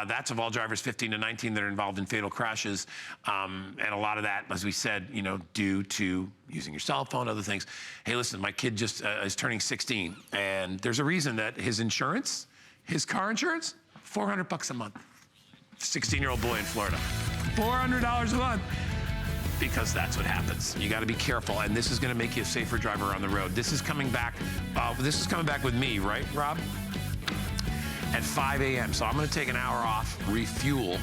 That's of all drivers 15 to 19 that are involved in fatal crashes. And a lot of that, as we said, you know, due to using your cell phone, other things. Hey, listen, my kid just is turning 16, and there's a reason that his insurance, his car insurance, $400 a month. 16-year-old boy in Florida. $400 a month. Because that's what happens. You got to be careful, and this is going to make you a safer driver on the road. This is coming back. This is coming back with me, right, Rob? At 5 a.m. So I'm going to take an hour off, refuel,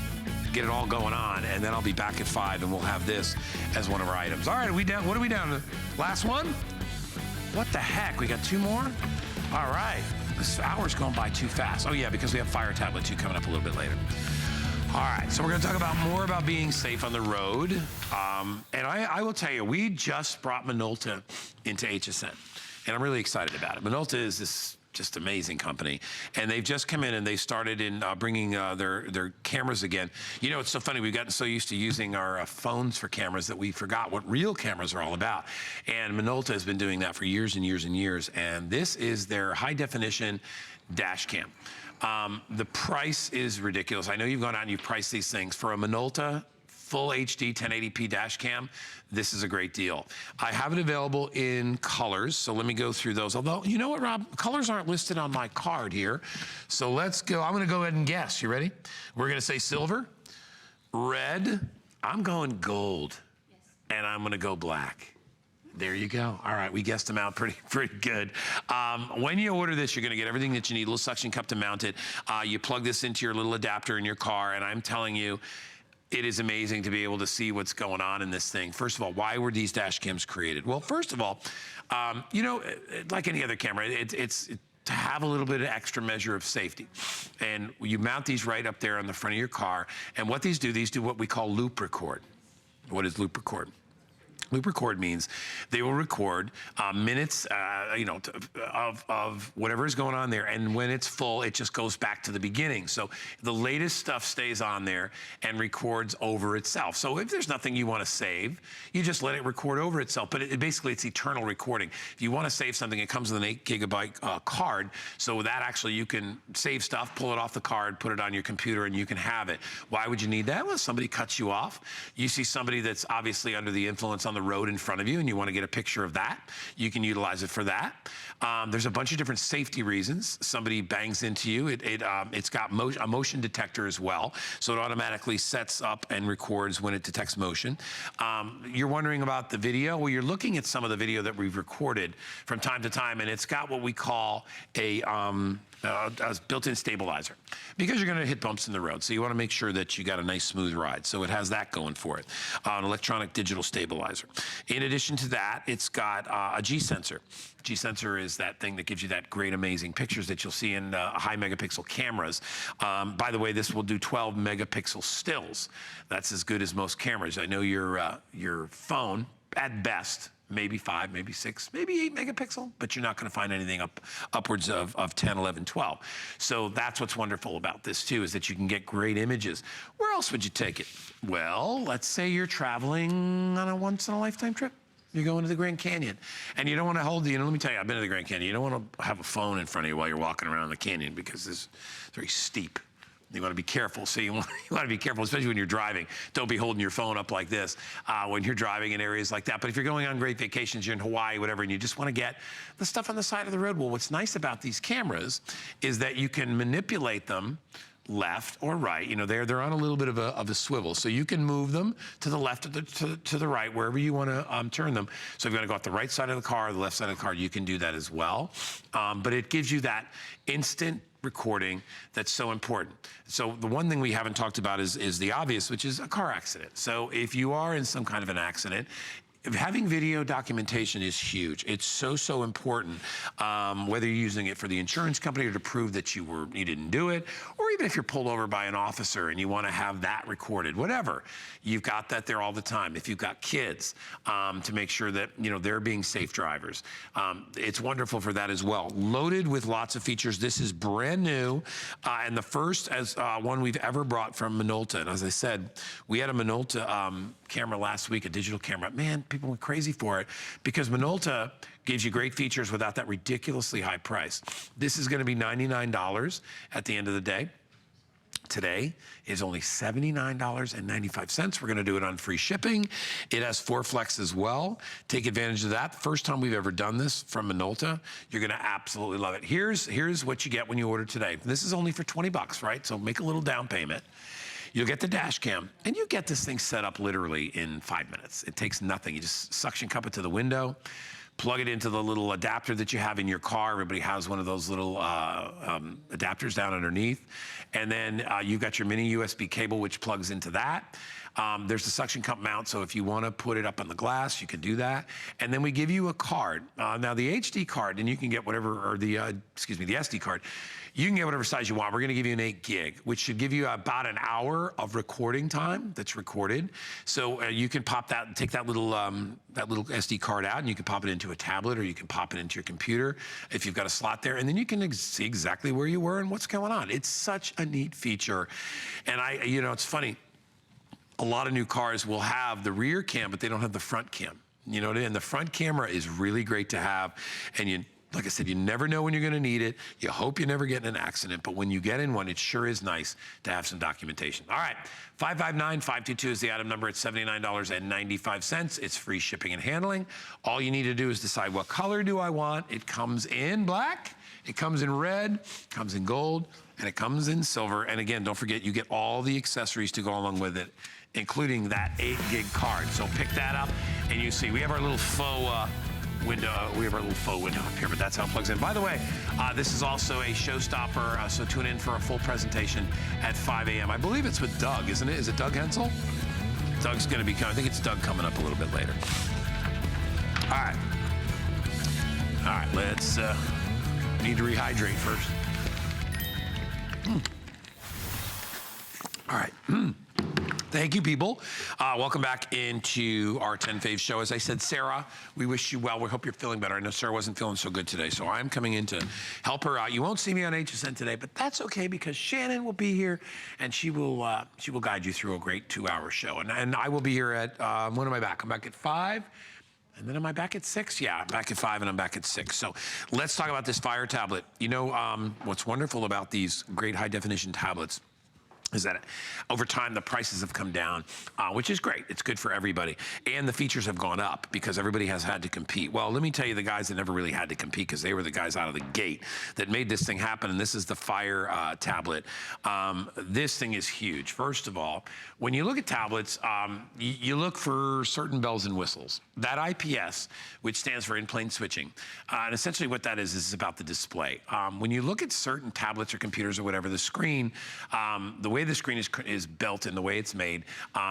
get it all going on, and then I'll be back at 5, and we'll have this as one of our items. All right, what are we down to? Last one? What the heck? We got 2 more? All right. This hour's going by too fast. Oh, yeah, because we have Fire Tablet 2 coming up a little bit later. All right, so we're going to talk more about being safe on the road. And I will tell you, we just brought Minolta into HSN, and I'm really excited about it. Minolta is this just amazing company, and they've just come in and they started in bringing their cameras again. You know, it's so funny. We've gotten so used to using our phones for cameras that we forgot what real cameras are all about. And Minolta has been doing that for years and years and years, and this is their high-definition dash cam. The price is ridiculous. I know you've gone out and you've priced these things. For a Minolta full HD 1080p dash cam, this is a great deal. I have it available in colors, so let me go through those. Although, you know what, Rob? Colors aren't listed on my card here. So let's go. I'm going to go ahead and guess. You ready? We're going to say silver, red. I'm going gold. Yes. And I'm going to go black. There you go. All right, we guessed them out pretty good. When you order this, you're going to get everything that you need, a little suction cup to mount it. You plug this into your little adapter in your car, and I'm telling you, it is amazing to be able to see what's going on in this thing. First of all, why were these dash cams created? Well, first of all, you know, like any other camera, to have a little bit of extra measure of safety. And you mount these right up there on the front of your car. And what these do what we call loop record. What is loop record? Loop record means they will record minutes, of whatever is going on there, and when it's full, it just goes back to the beginning. So the latest stuff stays on there and records over itself. So if there's nothing you want to save, you just let it record over itself. But basically, it's eternal recording. If you want to save something, it comes with an 8 gigabyte card. So that actually, you can save stuff, pull it off the card, put it on your computer, and you can have it. Why would you need that? Well, somebody cuts you off. You see somebody that's obviously under the influence on the road in front of you and you want to get a picture of that, you can utilize it for that. There's a bunch of different safety reasons. Somebody bangs into you, it's got a motion detector as well, so it automatically sets up and records when it detects motion. You're wondering about the video? Well, you're looking at some of the video that we've recorded from time to time, and it's got what we call a built-in stabilizer, because you're going to hit bumps in the road. So you want to make sure that you got a nice smooth ride. So it has that going for it, an electronic digital stabilizer. In addition to that, it's got a G sensor. G sensor is that thing that gives you that great, amazing pictures that you'll see in high megapixel cameras. By the way, this will do 12 megapixel stills. That's as good as most cameras. I know your phone, at best, maybe 5, maybe 6, maybe 8 megapixel, but you're not going to find anything upwards of 10, 11, 12. So that's what's wonderful about this too, is that you can get great images. Where else would you take it? Well, let's say you're traveling on a once-in-a-lifetime trip. You're going to the Grand Canyon, and you don't want to hold let me tell you, I've been to the Grand Canyon. You don't want to have a phone in front of you while you're walking around the canyon, because it's very steep. You want to be careful. So you want to be careful, especially when you're driving. Don't be holding your phone up like this when you're driving in areas like that. But if you're going on great vacations, you're in Hawaii, whatever, and you just want to get the stuff on the side of the road. Well, what's nice about these cameras is that you can manipulate them left or right. You know, they're on a little bit of a swivel, so you can move them to the left or to the right, wherever you want to turn them. So if you want to go out the right side of the car or the left side of the car, you can do that as well. But it gives you that instant recording that's so important. So the one thing we haven't talked about is the obvious, which is a car accident. So if you are in some kind of an accident, having video documentation is huge. It's so important, whether you're using it for the insurance company or to prove that you didn't do it, or even if you're pulled over by an officer and you want to have that recorded, whatever. You've got that there all the time. If you've got kids, to make sure that they're being safe drivers. It's wonderful for that as well. Loaded with lots of features. This is brand new, and the first one we've ever brought from Minolta. And as I said, we had a Minolta camera last week, a digital camera. Man, people went crazy for it, because Minolta gives you great features without that ridiculously high price. This is going to be $99 at the end of the day. Today is only $79.95. We're going to do it on free shipping. It has 4 Flex as well. Take advantage of that. First time we've ever done this from Minolta. You're going to absolutely love it. Here's what you get when you order today. This is only for $20, right? So make a little down payment. You'll get the dash cam, and you get this thing set up literally in 5 minutes. It takes nothing. You just suction cup it to the window, plug it into the little adapter that you have in your car. Everybody has one of those little adapters down underneath. And then you've got your mini USB cable, which plugs into that. There's the suction cup mount, so if you want to put it up on the glass, you can do that. And then we give you a card. Now the HD card, and you can get whatever, or the SD card, you can get whatever size you want. We're going to give you an 8 gig, which should give you about an hour of recording time that's recorded. So you can pop that, take that little SD card out, and you can pop it into a tablet, or you can pop it into your computer if you've got a slot there, and then you can see exactly where you were and what's going on. It's such a neat feature. And it's funny. A lot of new cars will have the rear cam, but they don't have the front cam. You know what I mean? And the front camera is really great to have. And like I said, you never know when you're going to need it. You hope you never get in an accident, but when you get in one, it sure is nice to have some documentation. All right, 559-522 is the item number. It's $79.95. It's free shipping and handling. All you need to do is decide, what color do I want? It comes in black, it comes in red, it comes in gold, and it comes in silver. And again, don't forget, you get all the accessories to go along with it, including that 8 gig card. So pick that up, and you see we have our little faux window. We have our little faux window up here, but that's how it plugs in. By the way, this is also a showstopper, so tune in for a full presentation at 5 a.m. I believe it's with Doug, isn't it? Is it Doug Hensel? Doug's going to be coming. I think it's Doug coming up a little bit later. All right. Let's Need to rehydrate first. All right. Thank you, people. Welcome back into our 10 Faves show. As I said, Sarah, we wish you well. We hope you're feeling better. I know Sarah wasn't feeling so good today, so I'm coming in to help her out. You won't see me on HSN today, but that's okay because Shannon will be here, and she will guide you through a great 2-hour show. And I will be here at, when am I back? I'm back at 5. And then am I back at 6? Yeah, I'm back at 5 and I'm back at 6. So let's talk about this Fire tablet. You know, what's wonderful about these great high definition tablets is that over time the prices have come down, which is great. It's good for everybody. And the features have gone up because everybody has had to compete. Well, let me tell you the guys that never really had to compete because they were the guys out of the gate that made this thing happen, and this is the Fire tablet. This thing is huge. First of all, when you look at tablets, you look for certain bells and whistles. That IPS, which stands for in-plane switching, and essentially what that is about the display. When you look at certain tablets or computers or whatever, the screen, the way the screen is built and the way it's made,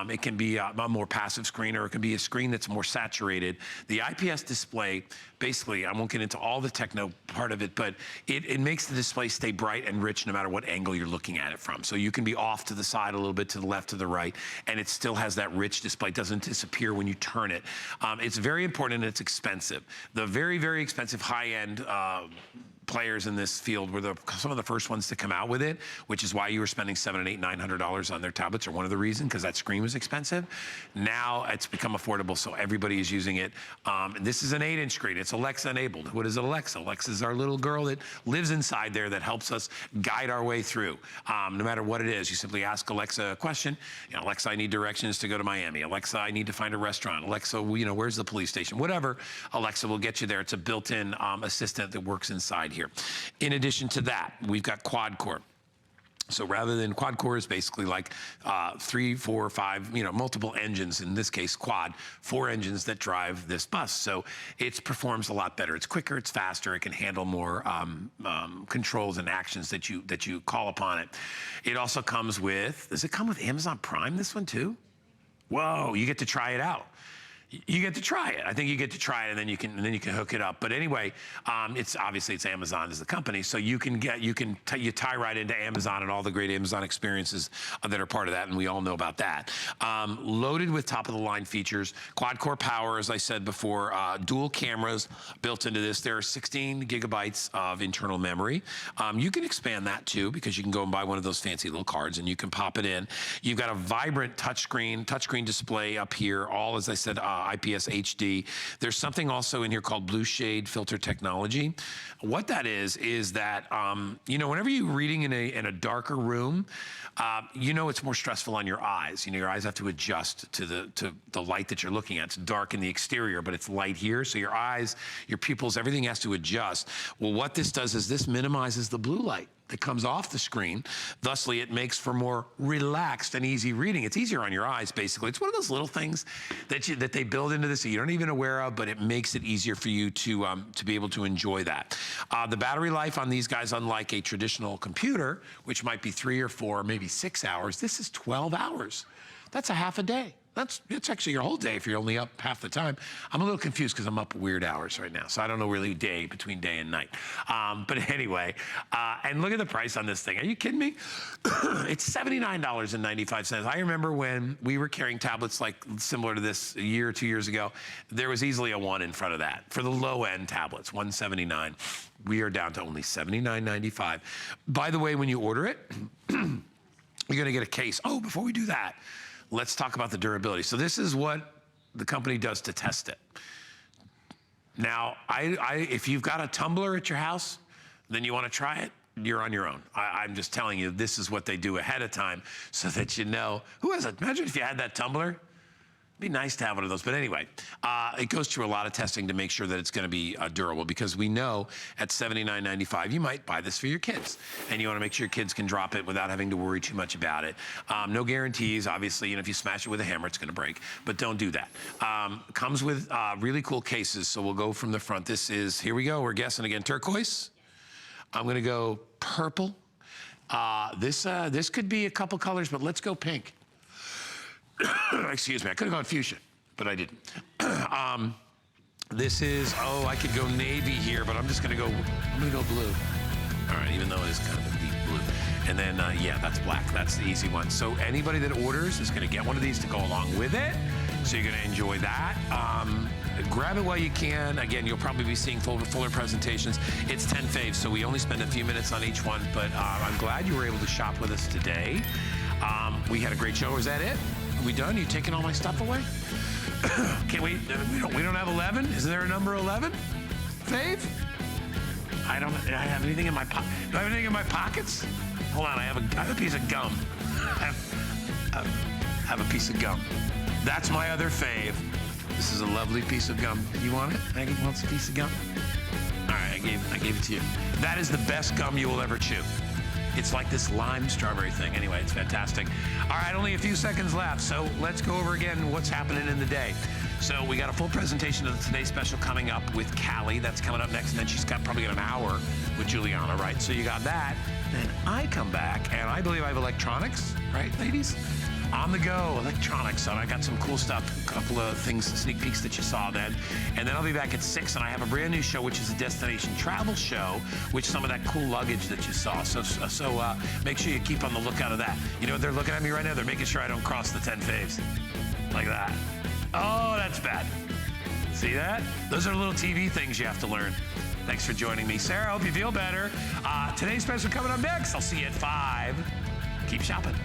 it can be a more passive screen or it can be a screen that's more saturated. The IPS display, basically, I won't get into all the techno part of it, but it makes the display stay bright and rich no matter what angle you're looking at it from. So you can be off to the side a little bit, to the left, to the right, and it still has that rich display. It doesn't disappear when you turn it. It's very important and it's expensive. The very, very expensive high-end players in this field were some of the first ones to come out with it, which is why you were spending $700 and $900 on their tablets, or one of the reasons, because that screen was expensive. Now it's become affordable, so everybody is using it. This is an 8-inch screen. It's Alexa enabled. What is Alexa? Alexa is our little girl that lives inside there that helps us guide our way through. No matter what it is, you simply ask Alexa a question. You know, Alexa, I need directions to go to Miami. Alexa, I need to find a restaurant. Alexa, you know, where's the police station? Whatever, Alexa will get you there. It's a built-in assistant that works inside here. In addition to that, we've got quad core. So rather than quad core is basically like 3, 4, 5, you know, multiple engines, in this case quad, 4 engines that drive this bus. So it performs a lot better. It's quicker, it's faster, it can handle more controls and actions that you call upon it. It also comes with, does it come with Amazon Prime, this one too? Whoa, you get to try it out. You get to try it. I think you get to try it, and then you can hook it up. But anyway, it's obviously it's Amazon as the company, so you tie right into Amazon and all the great Amazon experiences that are part of that, and we all know about that. Loaded with top of the line features, quad core power, as I said before, dual cameras built into this. There are 16 gigabytes of internal memory. You can expand that too because you can go and buy one of those fancy little cards and you can pop it in. You've got a vibrant touchscreen display up here. All, as I said, IPS HD. There's something also in here called blue shade filter technology. What that is that, you know, whenever you're reading in a darker room, you know it's more stressful on your eyes. You know, your eyes have to adjust to the light that you're looking at. It's dark in the exterior, but it's light here. So your eyes, your pupils, everything has to adjust. Well, what this does is this minimizes the blue light that comes off the screen. Thusly, it makes for more relaxed and easy reading. It's easier on your eyes, basically. It's one of those little things that they build into this that you aren't even aware of, but it makes it easier for you to be able to enjoy that. The battery life on these guys, unlike a traditional computer, which might be 3 or 4, maybe 6 hours, this is 12 hours. That's a half a day. It's actually your whole day if you're only up half the time. I'm a little confused because I'm up weird hours right now, so I don't know really between day and night. But anyway, and look at the price on this thing. Are you kidding me? It's $79.95. I remember when we were carrying tablets like similar to this a year or 2 years ago, there was easily a 1 in front of that. For the low-end tablets, $179. We are down to only $79.95. By the way, when you order it, you're gonna get a case. Oh, before we do that, let's talk about the durability. So this is what the company does to test it. Now, if you've got a tumbler at your house, then you want to try it, you're on your own. I'm just telling you, this is what they do ahead of time so that you know. Who has it? Imagine if you had that tumbler. It'd be nice to have one of those. But anyway, it goes through a lot of testing to make sure that it's going to be durable, because we know at $79.95, you might buy this for your kids. And you want to make sure your kids can drop it without having to worry too much about it. No guarantees. Obviously, you know, if you smash it with a hammer, it's going to break. But don't do that. Comes with really cool cases. So we'll go from the front. This is, here we go. We're guessing again, turquoise. I'm going to go purple. This could be a couple colors, but let's go pink. Excuse me, I could have gone fuchsia, but I didn't. This is, I could go navy here, but I'm gonna go blue. All right, even though it is kind of a deep blue. And then, yeah, that's black. That's the easy one. So anybody that orders is gonna get one of these to go along with it. So you're gonna enjoy that. Grab it while you can. Again, you'll probably be seeing fuller presentations. It's 10 faves, so we only spend a few minutes on each one, but I'm glad you were able to shop with us today. We had a great show. Is that it? Are we done? You taking all my stuff away? Can we don't have 11? Is there a number 11? Fave? I have anything in my pocket. Do I have anything in my pockets? Hold on, I have a piece of gum. I have a piece of gum. That's my other fave. This is a lovely piece of gum. You want it? Maggie wants a piece of gum? All right, I gave it to you. That is the best gum you will ever chew. It's like this lime strawberry thing. Anyway, it's fantastic. All right, only a few seconds left, so let's go over again what's happening in the day. So we got a full presentation of the Today Special coming up with Callie. That's coming up next, and then she's probably got an hour with Juliana, right? So you got that. Then I come back, and I believe I have electronics, right, ladies? On the go, electronics. And I got some cool stuff, a couple of things, sneak peeks that you saw then. And then I'll be back at 6, and I have a brand new show, which is a destination travel show, which some of that cool luggage that you saw. So make sure you keep on the lookout of that. You know what they're looking at me right now? They're making sure I don't cross the 10 faves. Like that. Oh, that's bad. See that? Those are little TV things you have to learn. Thanks for joining me. Sarah, I hope you feel better. Today's special coming up next. I'll see you at 5. Keep shopping.